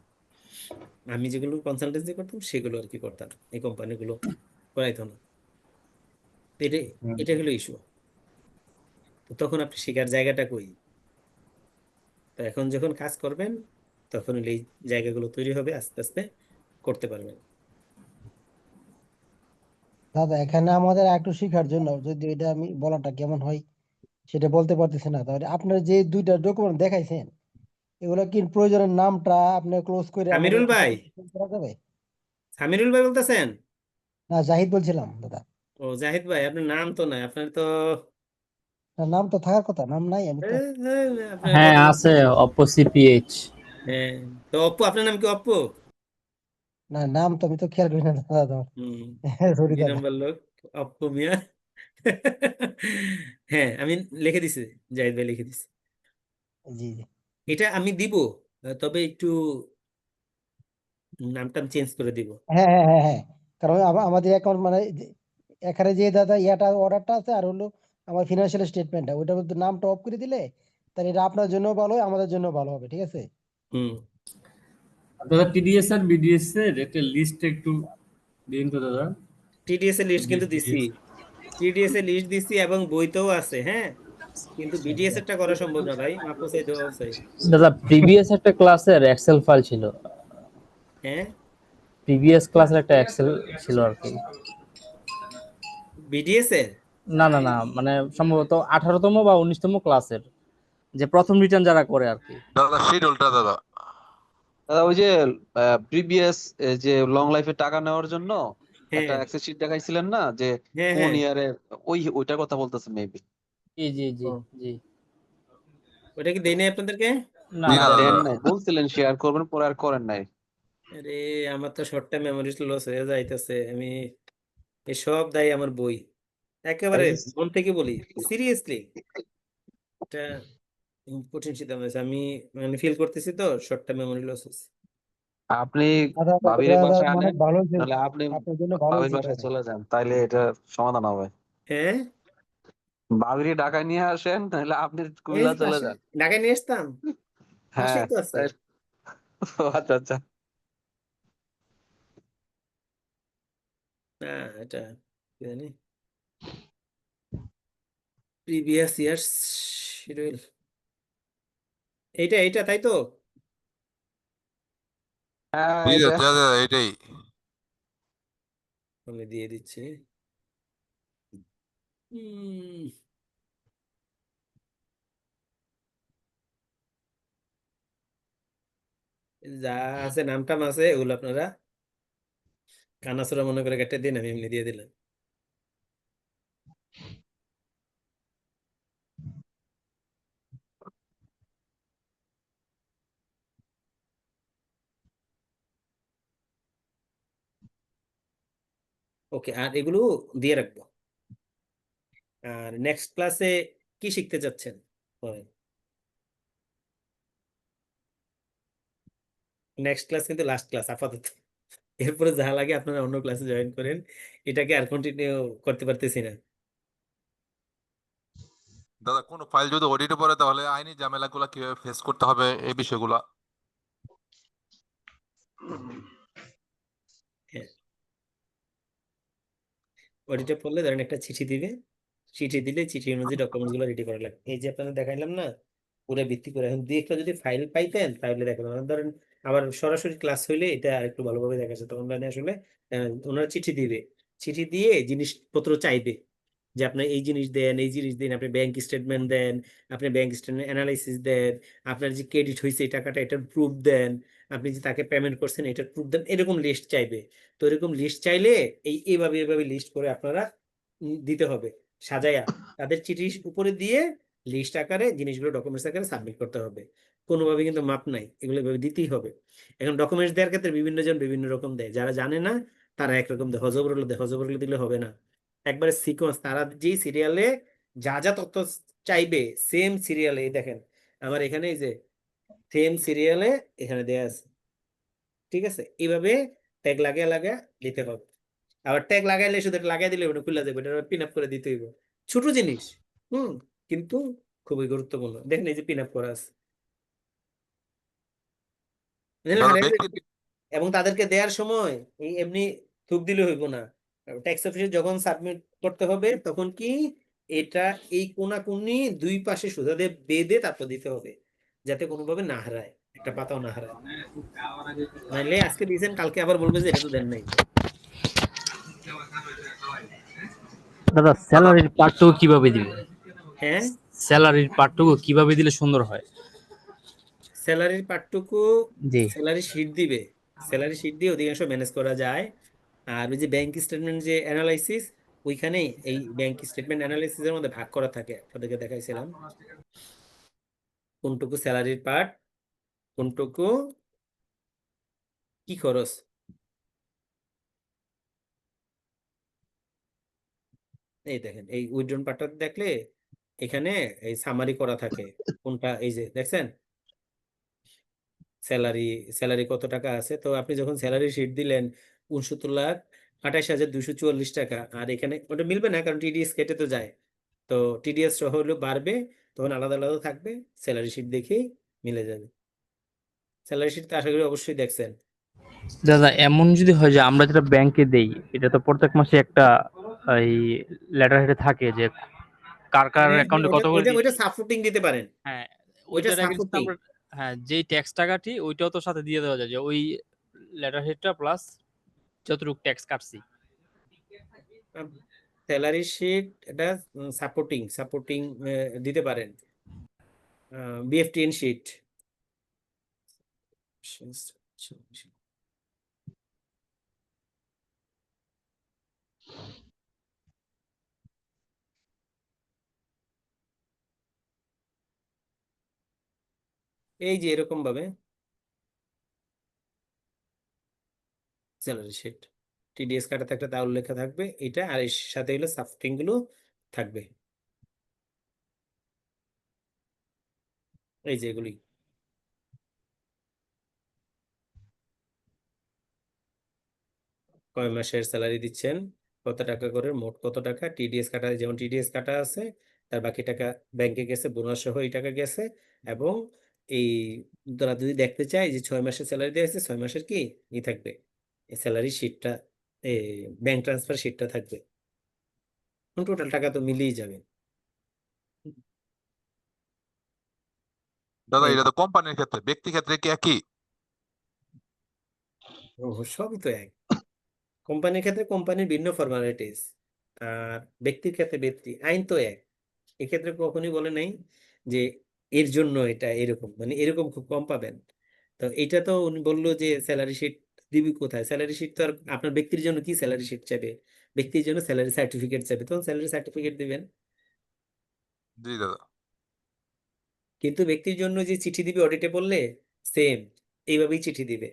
আমি যেগুলো কনসালটেন্সি করতাম সেগুলো আর কি করতাম, এই কোম্পানিগুলো করাইতো না। তো এটা হুম। এটা হলো ইস্যু। তো তখন আপনি শেখার জায়গাটা কই? তো এখন যখন কাজ করবেন তখন এই জায়গাগুলো তৈরি হবে, আস্তে আস্তে করতে পারবেন। দাদা এখানে আমাদের একটু শেখার জন্য যদি এটা আমি বলাটা কেমন হয় সেটা বলতে পারতেছি না, তাহলে আপনার যে দুইটা ডকুমেন্ট দেখাইছেন এগুলো কি প্রয়োজনের নামটা আপনি ক্লোজ করে আমাকে সামিরুল একটু ভাই, send করা যাবে? সামিরুল ভাই বলতেছেন? না, জাহিদ বলছিলাম দাদা। ও জাহিদ ভাই, আপনার নাম তো নাই, আপনার তো না, নাম তো থাকার কথা, নাম নাই, আমি তো আপনার হ্যাঁ কথা আছে, অপো সিপিএইচ। হ্যাঁ। তো অপ্পু, আপনার নাম কি অপ্পু? না, নাম তো আমি তো খেয়াল করি না দাদা। হুম, সরি 2 দাদা। নম্বর লোক অপ্পু মিয়া। হ্যাঁ, আমি লিখে দিছি, জাহিদ ভাই লিখে দিছি। জি জি। এটা আমি দিব, তবে একটু নামটা চেঞ্জ করে দিব। হ্যাঁ হ্যাঁ হ্যাঁ হ্যাঁ, কারণ আমাদের অ্যাকাউন্ট মানে এখানে যে দাদা ইয়াটা অর্ডারটা আছে, আর হলো আমার ফিনান্সিয়াল স্টেটমেন্টটা, ওইটার মধ্যে নামটা অফ করে দিলে তাহলে এটা আপনার জন্য ভালো হয়, আমাদের জন্য ভালো হবে, ঠিক আছে? হুম। দাদা টিডিএস আর বিডিএস এর একটা লিস্ট একটু দিন তো দাদা। টিডিএস এর লিস্ট কিন্তু দিছি, বিডিএস টিডিএস এর লিস্ট দিছি এবং বইতেও আছে, হ্যাঁ। কিন্তু বিডিএস এরটা করা সম্ভব না ভাই, মাপও চাই, দেওয়াও চাই। দাদা প্রিভিয়াস একটা ক্লাসের এক্সেল ফাইল ছিল, হ্যাঁ, প্রিভিয়াস ক্লাসের একটা এক্সেল ছিল আর কি। বিডিএস এর না না না, মানে সম্ভবত 18তম বা 19তম ক্লাসের, যে প্রথম রিটার্ন যারা করে আর কি। দাদা শিডিউলটা দাদা। দাদা ওই যে প্রিভিয়াস যে লং লাইফে টাকা নেওয়ার জন্য একটা হ্যাঁ এক্সেল শিট দেখাইছিলেন না, যে হ্যাঁ কোন হ্যাঁ। ইয়ারে, ওইটার কথা বলতেছে মেবি। জি জি জি ও, জি। ওটা কি দেই নাই আপনাদেরকে? না জি না না দেন দেন দাদা। নাই। নাই, বলছিলেন শেয়ার করবেন, পরে আর করেন নাই। আরে, আমার তো শর্ট টাইম মেমোরি লস হয়ে যাইতেছে, আমি এসব দায়ী আমার বই, একেবারে তাহলে কি মন থেকে বলি, সিরিয়াসলি। এটা কঠিন সিদ্ধান্ত হয়েছে, আমি মানে ফিল করতেছি তো শর্ট টাইম মেমোরি লস হয়েছে। আপনি দাদা ভাবিরে দাদা বাসায় অনেক আনেন, ভালো হয়েছে, নাহলে আপনি আপনার জন্য ভালো ভাবির হয়েছে এটা বাসায় অনেক। চলে যান, তাইলে এটা সমাধান হবে। হ্যাঁ, ভাবিরে ঢাকায় নিয়ে আসেন, নাহলে আপনি এই কুমিল্লা যে চলে পাশে যান। ঢাকায় নিয়ে আসতাম, হ্যাঁ পাশেই তো আছে। তাই। ও আচ্ছা আচ্ছা। না, এটা কি জানি, প্রিভিয়াস ইয়ার্স শিডিউল, এইটা এইটা তাই তো। হ্যাঁ জি এটা। দাদা দাদা, এটাই। আমি দিয়ে দিচ্ছি। হুম, যা আছে নাম টাম আছে এগুলো আপনারা কানাসুরা মনে করে কেটে দিন, আমি এমনি দিয়ে দিলাম। ওকে, আর এগুলো দিয়ে রাখবো। আর নেক্সট ক্লাসে কি শিখতে চাচ্ছেন বলেন? নেক্সট ক্লাস কিন্তু লাস্ট ক্লাস আপাতত, এরপরে যা লাগে আপনারা অন্য ক্লাসে জয়েন করেন, এটাকে আর কন্টিনিউ করতে পারতেছি না। দাদা কোনো ফাইল যদি অডিটে পড়ে তাহলে আইনি ঝামেলাগুলো কিভাবে ফেস করতে হবে এই বিষয়গুলো। হ্যাঁ, অডিটে পড়লে ধরেন একটা চিঠি দিবে, চিঠি দিলে চিঠি অনুযায়ী ডকুমেন্টস গুলো রেডি করা লাগে, এই যে আপনাদের দেখাইলাম না, পুরো ভিত্তি করে। এখন দুই একটা যদি ফাইল পাইতেন তাহলে দেখাতাম, আর ধরেন আবার সরাসরি ক্লাস হইলে এটা একটু ভালোভাবে দেখা যেত। অনলাইনে আসলে ওনারা চিঠি দিবে, চিঠি দিয়ে জিনিসপত্র চাইবে, যে আপনি এই জিনিস দেন, এই জিনিস দিন, আপনি ব্যাংক স্টেটমেন্ট দেন, আপনি ব্যাংক স্টেটমেন্ট অ্যানালাইসিস দেন, আপনার যে ক্রেডিট হয়েছে এই টাকাটা এটার প্রুফ দেন, আপনি যে তাকে পেমেন্ট করছেন এটার প্রুফ দেন, এরকম লিস্ট চাইবে। তো এরকম লিস্ট চাইলে এইভাবে এইভাবে লিস্ট করে আপনারা দিতে হবে, সাজায়া তাদের চিঠির উপরে দিয়ে লিস্ট আকারে জিনিসগুলো ডকুমেন্টস আকারে সাবমিট করতে হবে। কোনোভাবে কিন্তু মাপ নাই, এগুলো এভাবে দিতেই হবে। এখন ডকুমেন্টস দেওয়ার ক্ষেত্রে বিভিন্ন জন বিভিন্ন রকম দেয়, যারা জানে না তারা একরকম দেয়, হজবরল দেয়, হজবরল দিলে হবে না। একবারে সিকোয়েন্স, তারা যেই সিরিয়ালে যা যা তথ্য চাইবে সেম সিরিয়ালে, দেখেন আমার এখানে এই যে সেম সিরিয়ালে এখানে দেয়া আছে, ঠিক আছে? এইভাবে ট্যাগ লাগিয়ে লাগিয়ে দিতে হবে। আবার ট্যাগ লাগাইলে শুধু এটা লাগাই দিলে ওটা খুলে যাবে, এটা পিন আপ করে দিতে হইব। ছোট জিনিস, হুম, কিন্তু খুবই গুরুত্বপূর্ণ। দেখেন এই যে পিন আপ করা আছে, বুঝলেন? দাদা হারাই ব্যাংকের যাবে। এবং তাদেরকে দেওয়ার সময় এই এমনি থুক দিলে হইব না, ট্যাক্স অফিসে যখন সাবমিট করতে হবে তখন কি এটা এই কোনাকুনি দুই পাশে সোজা দিয়ে বেঁধে তারপর দিতে হবে, যাতে কোনোভাবে না হারায়, একটা পাতাও না হারায়। নাইলে আজকে দিয়েছেন কালকে আবার বলবে যে এটা তো দেন নাই। দাদা দাদা স্যালারির পার্টটুকু কিভাবে দিবে? হ্যাঁ, স্যালারির পার্টটুকু কিভাবে দিলে সুন্দর হয়? স্যালারির পার্টটুকু জি। স্যালারি শিট দিবে, স্যালারি শিট দিয়ে অধিকাংশ ম্যানেজ করা যায়। আর ওই যে ব্যাংক স্টেটমেন্ট যে অ্যানালাইসিস, ওইখানে এই ব্যাংক স্টেটমেন্ট অ্যানালিসিসের মধ্যে ভাগ করা থাকে, আপনাদেরকে দেখাইছিলাম কোনটুকু স্যালারির পার্ট, কোনটুকু কি খরচ। এই দেখেন এই উইথড্রন পার্টটা দেখলে এখানে এই সামারি করা থাকে কোনটা, এই যে দেখছেন স্যালারি, স্যালারি কত টাকা আছে। তো আপনি যখন স্যালারি শিট দিলেন 69,28,244 টাকা, আর এখানে ওটা মিলবে না কারণ টিডিএস কেটে তো যায়, তো টিডিএস সহ হলেও বাড়বে, তখন আলাদা আলাদা থাকবে, স্যালারি শিট দেখেই মিলে যাবে। স্যালারি শিট তো আশা করি অবশ্যই দেখছেন। দাদা এমন যদি হয় যে আমরা যেটা ব্যাংকে দেই, এটা তো প্রত্যেক মাসে একটা এই লেটার হেডে থাকে যে কার কার হ্যাঁ হ্যাঁ, অ্যাকাউন্টে কত ওইটা করে ওইটা ওইটা দিচ্ছি। সাপোর্টিং দিতে পারেন, হ্যাঁ, ওইটা ওইটার এগেইনস্ট সাপোর্টিং। আমরা, হ্যাঁ, যেই ট্যাক্স টাকাটি ওইটাও তো সাথে দিয়ে দেওয়া যায় যে ওই লেটার হেডটা প্লাস যতটুকু ট্যাক্স কাটছি। স্যালারি শিট এটা সাপোর্টিং সাপোর্টিং দিতে পারেন, বিএফটিএন শিট। এই যে এরকম ভাবে স্যালারি শিট টিডিএস কাটা থাকলে তা উল্লেখ থাকবে এটা, আর এর সাথে হলো সাপোর্টিং গুলো থাকবে, এই যে এগুলি কয় মাসের স্যালারি দিচ্ছেন, কত টাকা করে, মোট কত টাকা, টিডিএস কাটা, যেমন টিডিএস কাটা আছে তার বাকি টাকা ব্যাংকে গেছে, বোনাস সহ এই টাকা গেছে, এবং এই তারা যদি দেখতে চায় যে 6 মাসের স্যালারি দিয়েছে, 6 মাসের কি ই থাকবে, এই স্যালারি শিটটা, এই ব্যাংক ট্রান্সফার শিটটা থাকবে, টোটাল টাকা তো মিলিয়ে যাবে। দাদা এই এটা তো কোম্পানির ক্ষেত্রে, ব্যক্তি ক্ষেত্রে কি একই? সবই তো এক, কোম্পানির ক্ষেত্রে কোম্পানির ভিন্ন ফর্মালিটিস, আর ব্যক্তির ক্ষেত্রে ব্যক্তি, আইন তো এক। এক্ষেত্রে কখনোই বলে নাই যে এর জন্য এটা এরকম, মানে এরকম খুব কম পাবেন। তো এটা তো উনি বললো যে স্যালারি শিট দিবি কোথায়, স্যালারি শিট তো আর আপনার ব্যক্তির জন্য কি স্যালারি শিট চাইবে, ব্যক্তির জন্য স্যালারি সার্টিফিকেট চাইবে, তখন স্যালারি সার্টিফিকেট দিবেন। জি দাদা। কিন্তু ব্যক্তির জন্য যে চিঠি দিবে অডিটে বললে সেম এইভাবেই চিঠি দিবে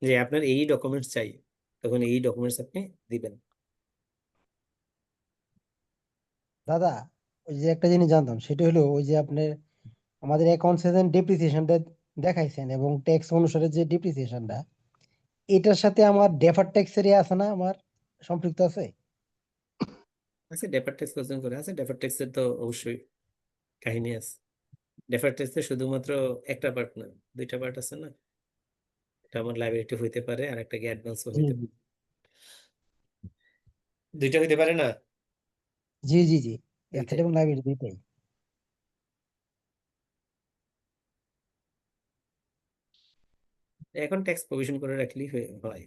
যে আপনার এই ডকুমেন্টস চাই, তখন এই ডকুমেন্টস আপনি দিবেন। দাদা ওই যে একটা জিনিস জানতাম, সেটা হলো ওই যে আপনার আমাদের অ্যাকাউন্ট সেশন ডেপ্রিসিয়েশনটা দেখাইছেন, এবং ট্যাক্স অনুসারে যে ডেপ্রিসিয়েশনটা, এটার সাথে আমার ডেফার ট্যাক্সের আছে না, আমার সম্পৃক্ত আছে? আচ্ছা ডেফার ট্যাক্স কোশ্চেন করে আছে, ডেফার ট্যাক্সের তো অবশ্যই কাহিনী আছে। ডেফার ট্যাক্সের শুধুমাত্র একটা পার্ট না, দুইটা পার্ট আছে না, এটা আমার লাইবিলিটি হইতে পারে আর একটা কি অ্যাডভান্সও জি হইতে পারে, দুইটা হইতে পারে না, জি জি জি, অ্যাসেট দুইটাই। এবং লাইবিলিটি দুইটাই। এখন ট্যাক্স প্রভিশন করে রাখলেই হয়।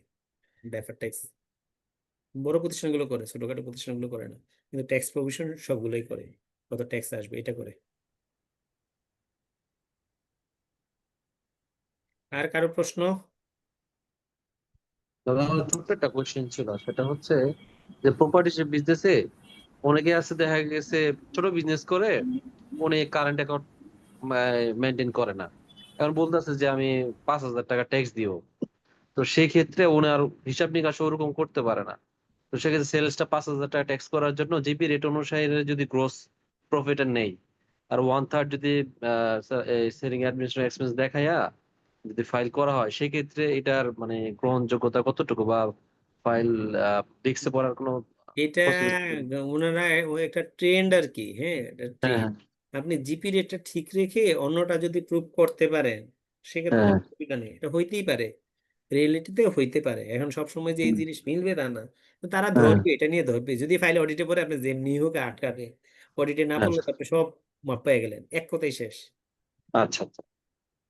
ডেফার ট্যাক্স বড় প্রতিষ্ঠানগুলো করে, ছোটখাটো প্রতিষ্ঠানগুলো করে না, কিন্তু ট্যাক্স প্রভিশন সবগুলোই করে, কত ট্যাক্স আসবে এটা করে। আর কারো প্রশ্ন? দাদা আমার ছোট্ট একটা কোশ্চেন ছিল, সেটা হচ্ছে যে প্রপার্টি বিজনেসে অনেকে আছে দেখা গেছে ছোট বিজনেস করে, উনি কারেন্ট অ্যাকাউন্ট মেনটেন করে না, এখন বলতেছে যে আমি 5,000 টাকা ট্যাক্স দিব। তো সেই ক্ষেত্রে উনি আর হিসাব নিকাশ ওরকম করতে পারে না। তো সেক্ষেত্রে সেলসটা 5,000 টাকা ট্যাক্স করার জন্য জিপি রেট অনুসারে যদি গ্রোস প্রফিট নেই, আর 1/3 যদি সেলিং অ্যাডমিনিস্ট্রেশন এক্সপেন্স দেখায়া যদি ফাইল করা হয়, সেক্ষেত্রে এটার মানে গ্রহণযোগ্যতা কতটুকু, বা ফাইল রিস্কে পড়ার কোনো এটা পসিবিলিটি? ওনারা ওই একটা ট্রেন্ড আর কি, হ্যাঁ এটা হ্যাঁ ট্রেন্ড। আপনি জিপি রেটটা ঠিক রেখে অন্যটা যদি প্রুভ করতে পারেন সেক্ষেত্রে হ্যাঁ কোনো অসুবিধা নেই, এটা হইতেই পারে, রিয়েলিটিতে হইতে পারে। এখন সব সময় যে এই জিনিস মিলবে তা না, তো তারা হ্যাঁ ধরবে, এটা নিয়ে ধরবে, যদি ফাইলে অডিটে পড়ে আপনি যেমনি হোক আটকাবে, অডিটে না হ্যাঁ পড়লে তো আপনি সব মাপ পেয়ে গেলেন, এক কথাই শেষ। আচ্ছা আচ্ছা।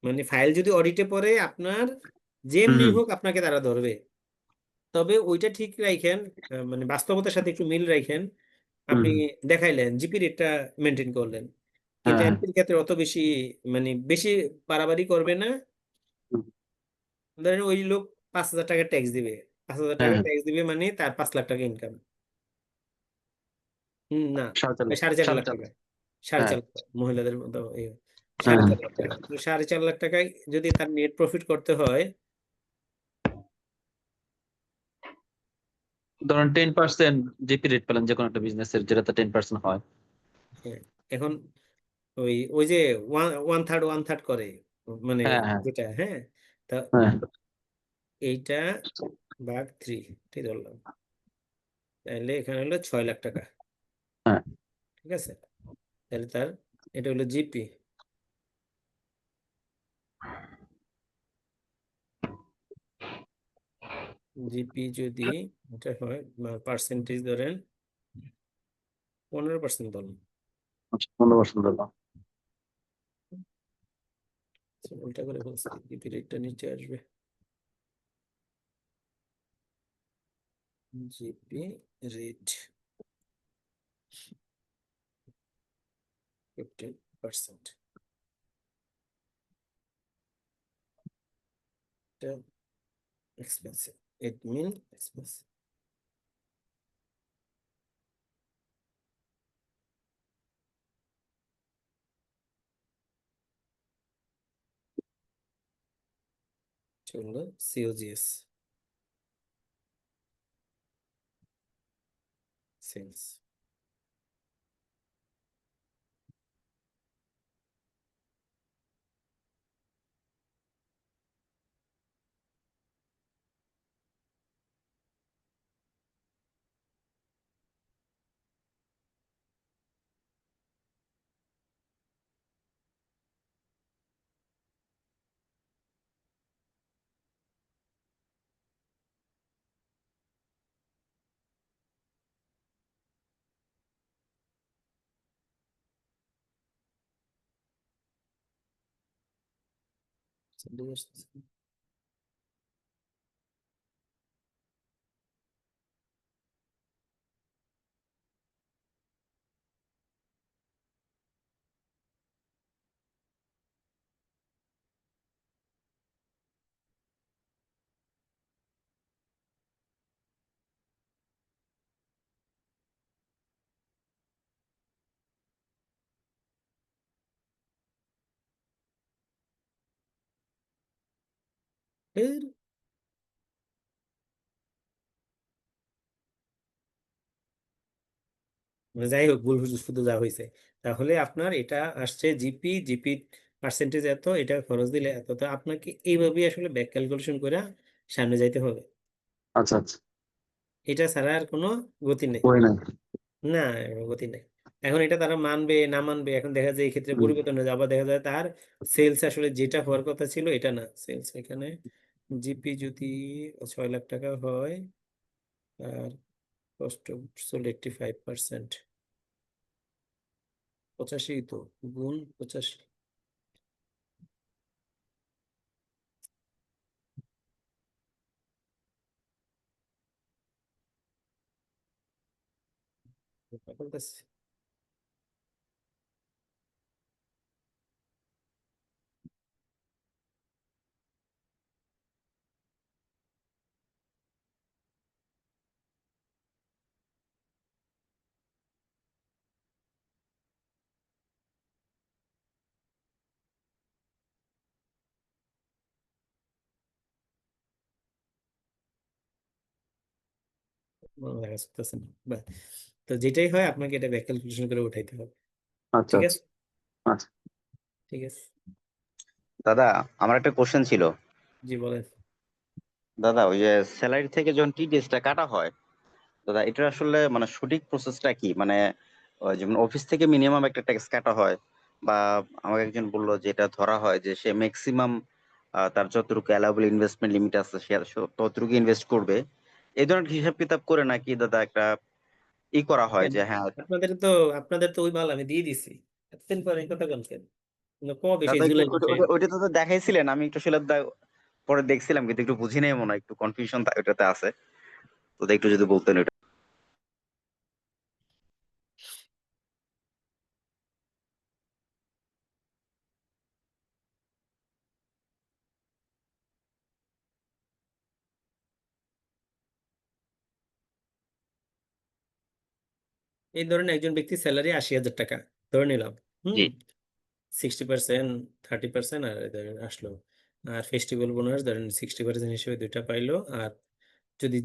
মানে ফাইল যদি অডিটে পড়ে আপনার হুম যেমনি হুম হোক আপনাকে তারা ধরবে, তবে ওইটা ঠিক রাখেন, মানে বাস্তবতার সাথে একটু মিল রাখেন। আপনি হুম, দেখাইলেন জিপি রেটটা মেনটেন করলেন, কিন্তু হ্যাঁ এমপির ক্ষেত্রে অত বেশি, মানে বেশি বাড়াবাড়ি করবে না। হুম, ধরেন ওই লোক 5,000 টাকা ট্যাক্স দিবে, 5,000 টাকা হ্যাঁ ট্যাক্স দিবে মানে তার 5 লাখ টাকা ইনকাম, না, 4.5 লাখ, 4.5 লাখ 4.5 টাকা। লাখ। 4.5 হ্যাঁ, লাখ টাকা মহিলাদের মতো হ্যাঁ। 4.5 লাখ টাকা। তো 4.5 লাখ টাকায় যদি তার নেট প্রফিট করতে হয়, ধরেন 10% জিপি রেট পেলেন যে কোনো একটা বিজনেসের, যেটাতে 10% হয়। হ্যাঁ, এখন ওই যে ওয়ান থার্ড করে, মানে হ্যাঁ, হ্যাঁ, যেটা, হ্যাঁ, তা হ্যাঁ, এইটা ভাগ 3 ঠিক ধরলাম, তাহলে এখানে হলো 6 লাখ টাকা। হ্যাঁ। ঠিক আছে, তাহলে তার এটা হলো জিপি। জিপি যদি এটা হয়, পার্সেন্টেজ ধরেন 15% ধরুন। আচ্ছা, 15% দিলাম। আচ্ছা, উল্টা করে বলছি, জিপি রেটটা নিচে আসবে। জিপি রেট 15%, এটা এক্সপেন্সিভ, এডমিন এক্সপেন্সিভ। হলো সিওজিএস, সেলস। এর যাই হোক, ভুল শুধু যা হয়েছে, তাহলে আপনার এটা আসছে জিপি, জিপি পার্সেন্টেজ এত, এটা খরচ দিলে এত, তো আপনাকে এইভাবেই আসলে ব্যাক ক্যালকুলেশন করে সামনে যাইতে হবে। আচ্ছা, আচ্ছা। এটা ছাড়া আর কোনো গতি নেই। হয় নাই। না, গতি নেই। এখন এটা তারা মানবে না মানবে, এখন দেখা যায় এই ক্ষেত্রে হুম। পরিবর্তন হয়ে যায়, আবার দেখা যায় তার সেলস আসলে যেটা হওয়ার কথা ছিল এটা না, সেলস এখানে জিপি যদি 6 লাখ টাকা হয়, আর কস্ট অফ সোল্ড 85%, 85 তো গুণ 85, বলতেছি। দেখা যাচ্ছে না। তো যেটাই হয় আপনাকে এটা ব্যাক ক্যালকুলেশন করে উঠাইতে হবে। আচ্ছা, ঠিক আচ্ছা, আছে, আচ্ছা। ঠিক আছে। দাদা, আমার একটা কোশ্চেন ছিল। জি বলেন। দাদা, ওই যে স্যালারি থেকে যখন টিডিএসটা কাটা হয়, দাদা এটা আসলে মানে সঠিক প্রসেসটা কি? মানে ওই যেমন অফিস থেকে মিনিমাম একটা ট্যাক্স কাটা হয়, বা আমাকে একজন বললো যে এটা ধরা হয় যে সে ম্যাক্সিমাম তার যতটুকু অ্যালাউবল ইনভেস্টমেন্ট লিমিট আছে সে ততটুকু ইনভেস্ট করবে। এই ধরনের হিসাব কিতাব করে নাকি দাদা একটা করা হয় কেন? যে হ্যাঁ। আপনাদের তো আপনাদের তো ওই মাল আমি দিয়ে দিছি, এতদিন পরে এই কথা বলছেন। কবে সেই দাদা একটু জুলাই মাসে? ওইটা তো দেখাইছিলেন, আমি একটু আসলে পরে দেখছিলাম, কিন্তু একটু বুঝি নাই, মনে হয় একটু কনফিউশন ওইটাতে আছে। তো একটু যদি বলতেন ওইটা। এই ধরেন একজন ব্যক্তির স্যালারি ৮০,০০০ টাকা ধরে নিলাম। জি 60%, 30% আর ধরেন আসলো। আর ফেস্টিভ্যাল বোনাস ধরেন 60% হিসেবে ২টা পাইলো। আর যদি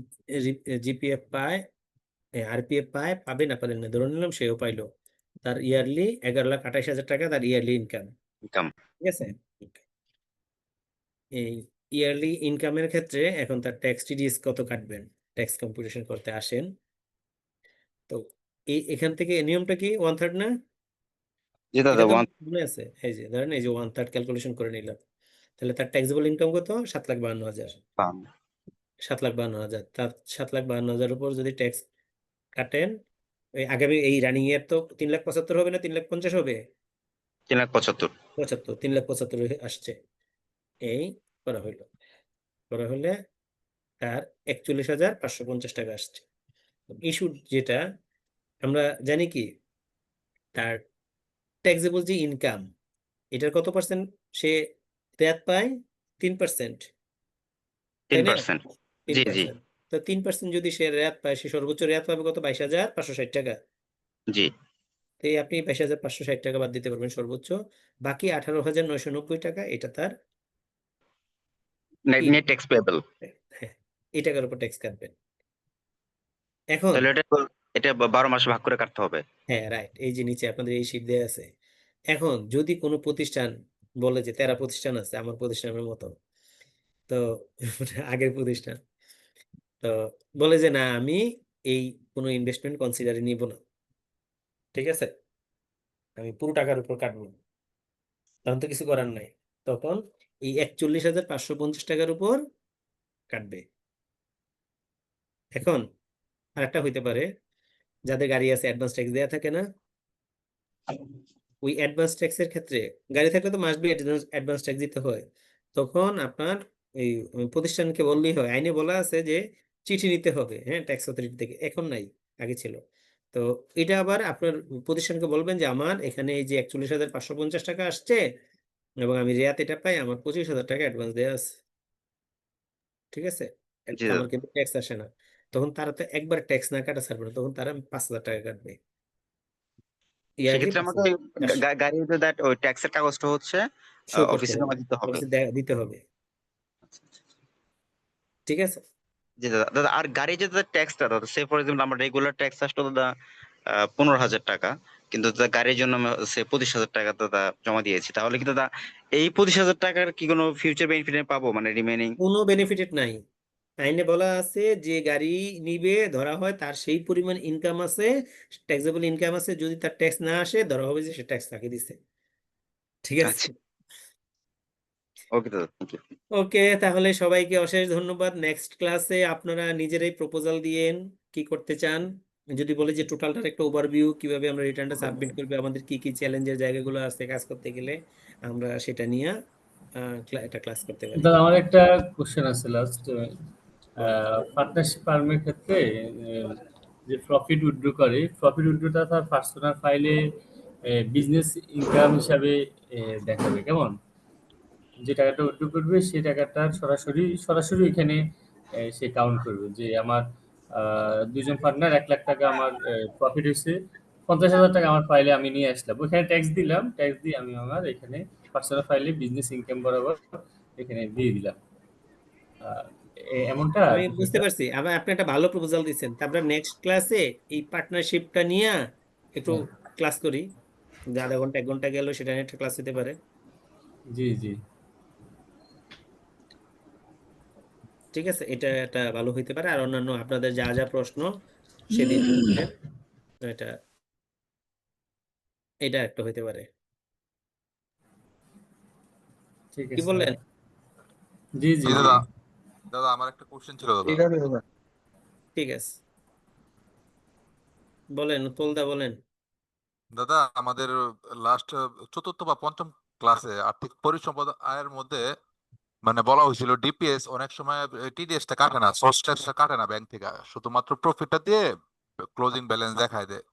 জিপিএফ পায়, আরপিএফ পায়, পাবে না পারেন না, ধরে নিলাম সেও পাইলো। তার ইয়ারলি ১১,২৮,০০০ টাকা তার ইয়ারলি ইনকাম। ইনকাম। ঠিক আছে? এই ইয়ারলি ইনকামের ক্ষেত্রে এখন তার ট্যাক্স টিডিএস কত কাটবেন ট্যাক্স কম্পিউটেশন করতে আসেন। তো এখান থেকে নিয়মটা কি 1/3 না? জি এটা দাদা তো ওয়ান মনে আছে, এই যে ধরেন এই যে 1/3 ক্যালকুলেশন করে নিলাম। তাহলে তার ট্যাক্সেবল ইনকাম কত? ৭,৫২,০০০। পান। ৭,৫২,০০০ তার ৭,৫২,০০০ উপর যদি ট্যাক্স কাটেন, এই আগামী এই রানিং ইয়ার তো ৩,৭৫,০০০ হবে না ৩,৫০,০০০ হবে? 3,75,000। ৭৫, ৩,৭৫,০০০ আসছে। এই করা হইলো, করা হলে তার ৪১,৫৫০ টাকা আসছে। ইস্যু যেটা আমরা জানি কি, তার ট্যাক্সেবল যে ইনকাম এটার কত পার্সেন্ট সে রেয়াত পায়? ৩%, তাই না? 3%। জি জি ৩%। তো 3% যদি সে রেয়াত পায়, সে সর্বোচ্চ রেয়াত পাবে কত? ২২,৫৬০ টাকা। জি। তো এই আপনি ২২,৫৬০ টাকা বাদ দিতে পারবেন সর্বোচ্চ। বাকি ১৮,৯৯০ টাকা এটা তার কি? Net tax payable. হ্যাঁ, এই টাকার উপর ট্যাক্স কাটবেন। এখন তাহলে এটা 12 মাসে ভাগ করে কাটতে হবে। হ্যাঁ রাইট, এই যে নিচে আপনাদের এই শীট দেয়া আছে। এখন যদি কোনো প্রতিষ্ঠান বলে যে তেরা প্রতিষ্ঠান আছে আমার প্রতিষ্ঠানের মতো, তো আগের প্রতিষ্ঠান, তো বলে যে না আমি এই কোনো ইনভেস্টমেন্ট কনসিডারে নিব না, ঠিক আছে, আমি পুরো টাকার উপর কাটবো, তখন তো কিছু করার নাই। তখন এই ৪১,৫৫০ টাকার উপর কাটবে। এখন আরেকটা হইতে পারে, যাদের গাড়ি আছে অ্যাডভান্স ট্যাক্স দেয়া থাকে না, ওই অ্যাডভান্স ট্যাক্সের ক্ষেত্রে গাড়ি থাকলে তো মাস্ট বি অ্যাডভান্স ট্যাক্স দিতে হয়। তখন আপনার এই প্রতিষ্ঠানকে বললেই হয়, আইনে বলা আছে যে চিঠি নিতে হবে, হ্যাঁ, ট্যাক্স অথরিটি থেকে, এখন নাই, আগে ছিল। তো এটা আবার আপনার প্রতিষ্ঠানকে বলবেন যে আমার এখানে এই যে ৪১,৫৫০ টাকা আসছে এবং আমি রেয়াত এটা পাই, আমার ২৫,০০০ টাকা অ্যাডভান্স দেওয়া আছে, ঠিক আছে, জি আমার দাদা। কিন্তু ট্যাক্স আসে না। তখন তারা তো একবার ট্যাক্স না কাটা ছাড়বে না, তখন তারা ৫,০০০ টাকা কাটবে, ইয়ারলি সেক্ষেত্রে আমাকে ৫,০০০ গাড়ির দ্যাট ওই ট্যাক্সের কাগজটা হচ্ছে শো করতে অফিসে হবে, জমা দিতে হবে। অফিসে দিতে হবে, ঠিক আছে। জি দাদা। দাদা আর গাড়ি যে দাদা ট্যাক্সটা দাদা, সে ফর এক্সাম্পল আমার রেগুলার ট্যাক্স আসতো দাদা 15,000 টাকা, কিন্তু দাদা গাড়ির জন্য আমি সে 25,000 টাকা দাদা জমা দিয়েছি, তাহলে কি দাদা এই 25,000 টাকার কি কোনো ফিউচার বেনিফিট পাবো, মানে রিমেনিং? কোনো বেনিফিটেড নাই। আইনে বলা আছে যে গাড়ি নিবে ধরা হয় তার সেই পরিমাণ ইনকাম আছে, ট্যাক্সেবল ইনকাম আছে, যদি তার ট্যাক্স না আসে ধরা হবে যে সে ট্যাক্স তাকে দিছে, ঠিক আছে। আচ্ছা, ওকে দাদা, থ্যাংক ইউ। ওকে, তাহলে সবাইকে অশেষ ধন্যবাদ। নেক্সট ক্লাসে আপনারা নিজেরাই প্রপোজাল দিয়েন কি করতে চান। যদি বলে যে টোটালটার একটা ওভারভিউ, কিভাবে আমরা রিটার্নটা সাবমিট করবে, আমাদের কি কি চ্যালেঞ্জের জায়গাগুলো আছে কাজ করতে গেলে, আমরা সেটা নিয়ে একটা ক্লাস করতে পারি। দাদা আমার একটা কোশ্চেন আছে লাস্ট। বলেন। পার্টনারশিপ ফার্মের ক্ষেত্রে যে প্রফিট উইথড্র করে, প্রফিট উইথড্রটা তার পার্সোনাল ফাইলে বিজনেস ইনকাম হিসাবে দেখাবে কেমন? যে টাকাটা উইথড্র করবে সেই টাকাটার সরাসরি সরাসরি এখানে সে কাউন্ট করবে যে আমার দুজন পার্টনার ১,০০,০০০ টাকা আমার প্রফিট হয়েছে, ৫০,০০০ টাকা আমার ফাইলে আমি নিয়ে আসলাম, ওখানে ট্যাক্স দিলাম, ট্যাক্স দিয়ে আমি আমার এখানে পার্সোনাল ফাইলে বিজনেস ইনকাম বরাবর এখানে দিয়ে দিলাম। আহ, এমনটা আমি বুঝতে বিষয়টা। পারছি, আবার আপনি একটা ভালো প্রপোজাল দিচ্ছেন। তারপরে নেক্সট ক্লাসে এই পার্টনারশিপটা নিয়ে একটু হ্যাঁ, ক্লাস করি, যে আধা ঘন্টা ১ ঘন্টা গেল সেটা নিয়ে একটা ক্লাস হতে পারে। জি জি। ঠিক আছে, এটা একটা ভালো হইতে পারে। আর অন্যান্য আপনাদের যা যা প্রশ্ন সেদিন করবেন, এটা এটা একটা হইতে পারে, ঠিক কি আছে বললেন? দাদা। জি জি জি জি। দাদা। দাদা আমার একটা কোশ্চেন ছিল দাদা। ঠিক আছে, বলেন তোলদা, বলেন। দাদা আমাদের লাস্ট চতুর্থ বা পঞ্চম ক্লাসে আর্থিক পরিসম্পদ আয়ের মধ্যে মানে বলা হয়েছিল ডিপিএস অনেক সময় টিডিএস টা কাটে না, সোর্স ট্যাক্সটা কাটে না ব্যাংক থেকে, শুধুমাত্র প্রফিটটা দিয়ে ক্লোজিং ব্যালেন্স দেখায় দেয়।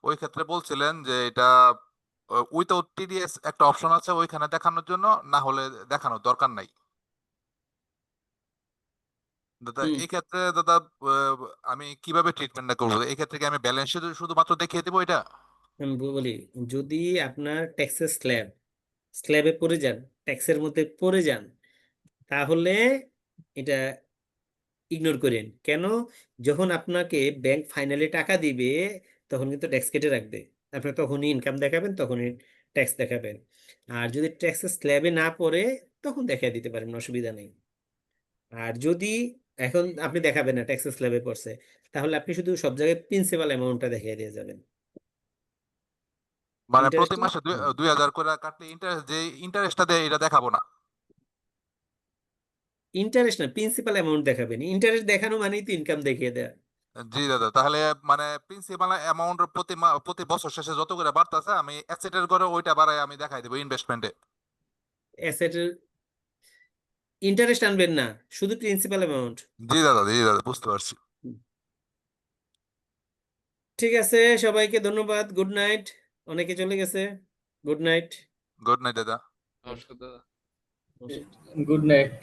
ওই ক্ষেত্রে বলছিলেন যে এটা উইথাউট টিডিএস একটা অপশন আছে ওইখানে দেখানোর জন্য, না হলে দেখানোর দরকার নাই। দাদা হুম এই ক্ষেত্রে দাদা আমি কিভাবে ট্রিটমেন্টটা করবো? এই ক্ষেত্রে কি আমি ব্যালেন্স শিট শুধুমাত্র দেখিয়ে দেবো এটা? আমি বলি, যদি আপনার ট্যাক্সের স্ল্যাবে পড়ে যান, ট্যাক্সের মধ্যে পড়ে যান, তাহলে এটা ইগনোর করেন। কেন? যখন আপনাকে ব্যাংক ফাইনালি টাকা দিবে, তখন কিন্তু ট্যাক্স কেটে রাখবে। আপনি তখনই ইনকাম দেখাবেন, তখনই ট্যাক্স দেখাবেন। আর যদি ট্যাক্সের স্ল্যাবে না পড়ে, তখন দেখায় দিতে পারেন, অসুবিধা নেই। আর যদি এখন আপনি দেখাবেন না ট্যাক্সের স্ল্যাবে পড়ছে, তাহলে আপনি শুধু সব জায়গায় প্রিন্সিপাল অ্যামাউন্টটা দেখিয়ে দিয়ে যাবেন। মানে প্রতি ইন্টারেস্ট মাসে 2000 করে কাটলে ইন্টারেস্ট যে ইন্টারেস্টটা দেয় এটা দেখাবো না? ইন্টারেস্ট না, প্রিন্সিপাল অ্যামাউন্ট দেখাবেন। ইন্টারেস্ট দেখানো মানেই তো ইনকাম দেখিয়ে দেয়া। জি দাদা, তাহলে মানে প্রিন্সিপাল অ্যামাউন্ট প্রতি বছর শেষে যত করে বাড়তেছে আমি অ্যাসেটের করে ওইটা বাড়ায় আমি দেখাই দেবো ইনভেস্টমেন্টে। অ্যাসেটের ইন্টারেস্ট আনবেন না, শুধু প্রিন্সিপাল অ্যামাউন্ট। জি দাদা বুঝতে পারছি। ঠিক আছে, সবাইকে ধন্যবাদ। Good night. অনেকে চলে গেছে। Good night. গুড নাইট দাদা। নমস্কার দাদা। Good night.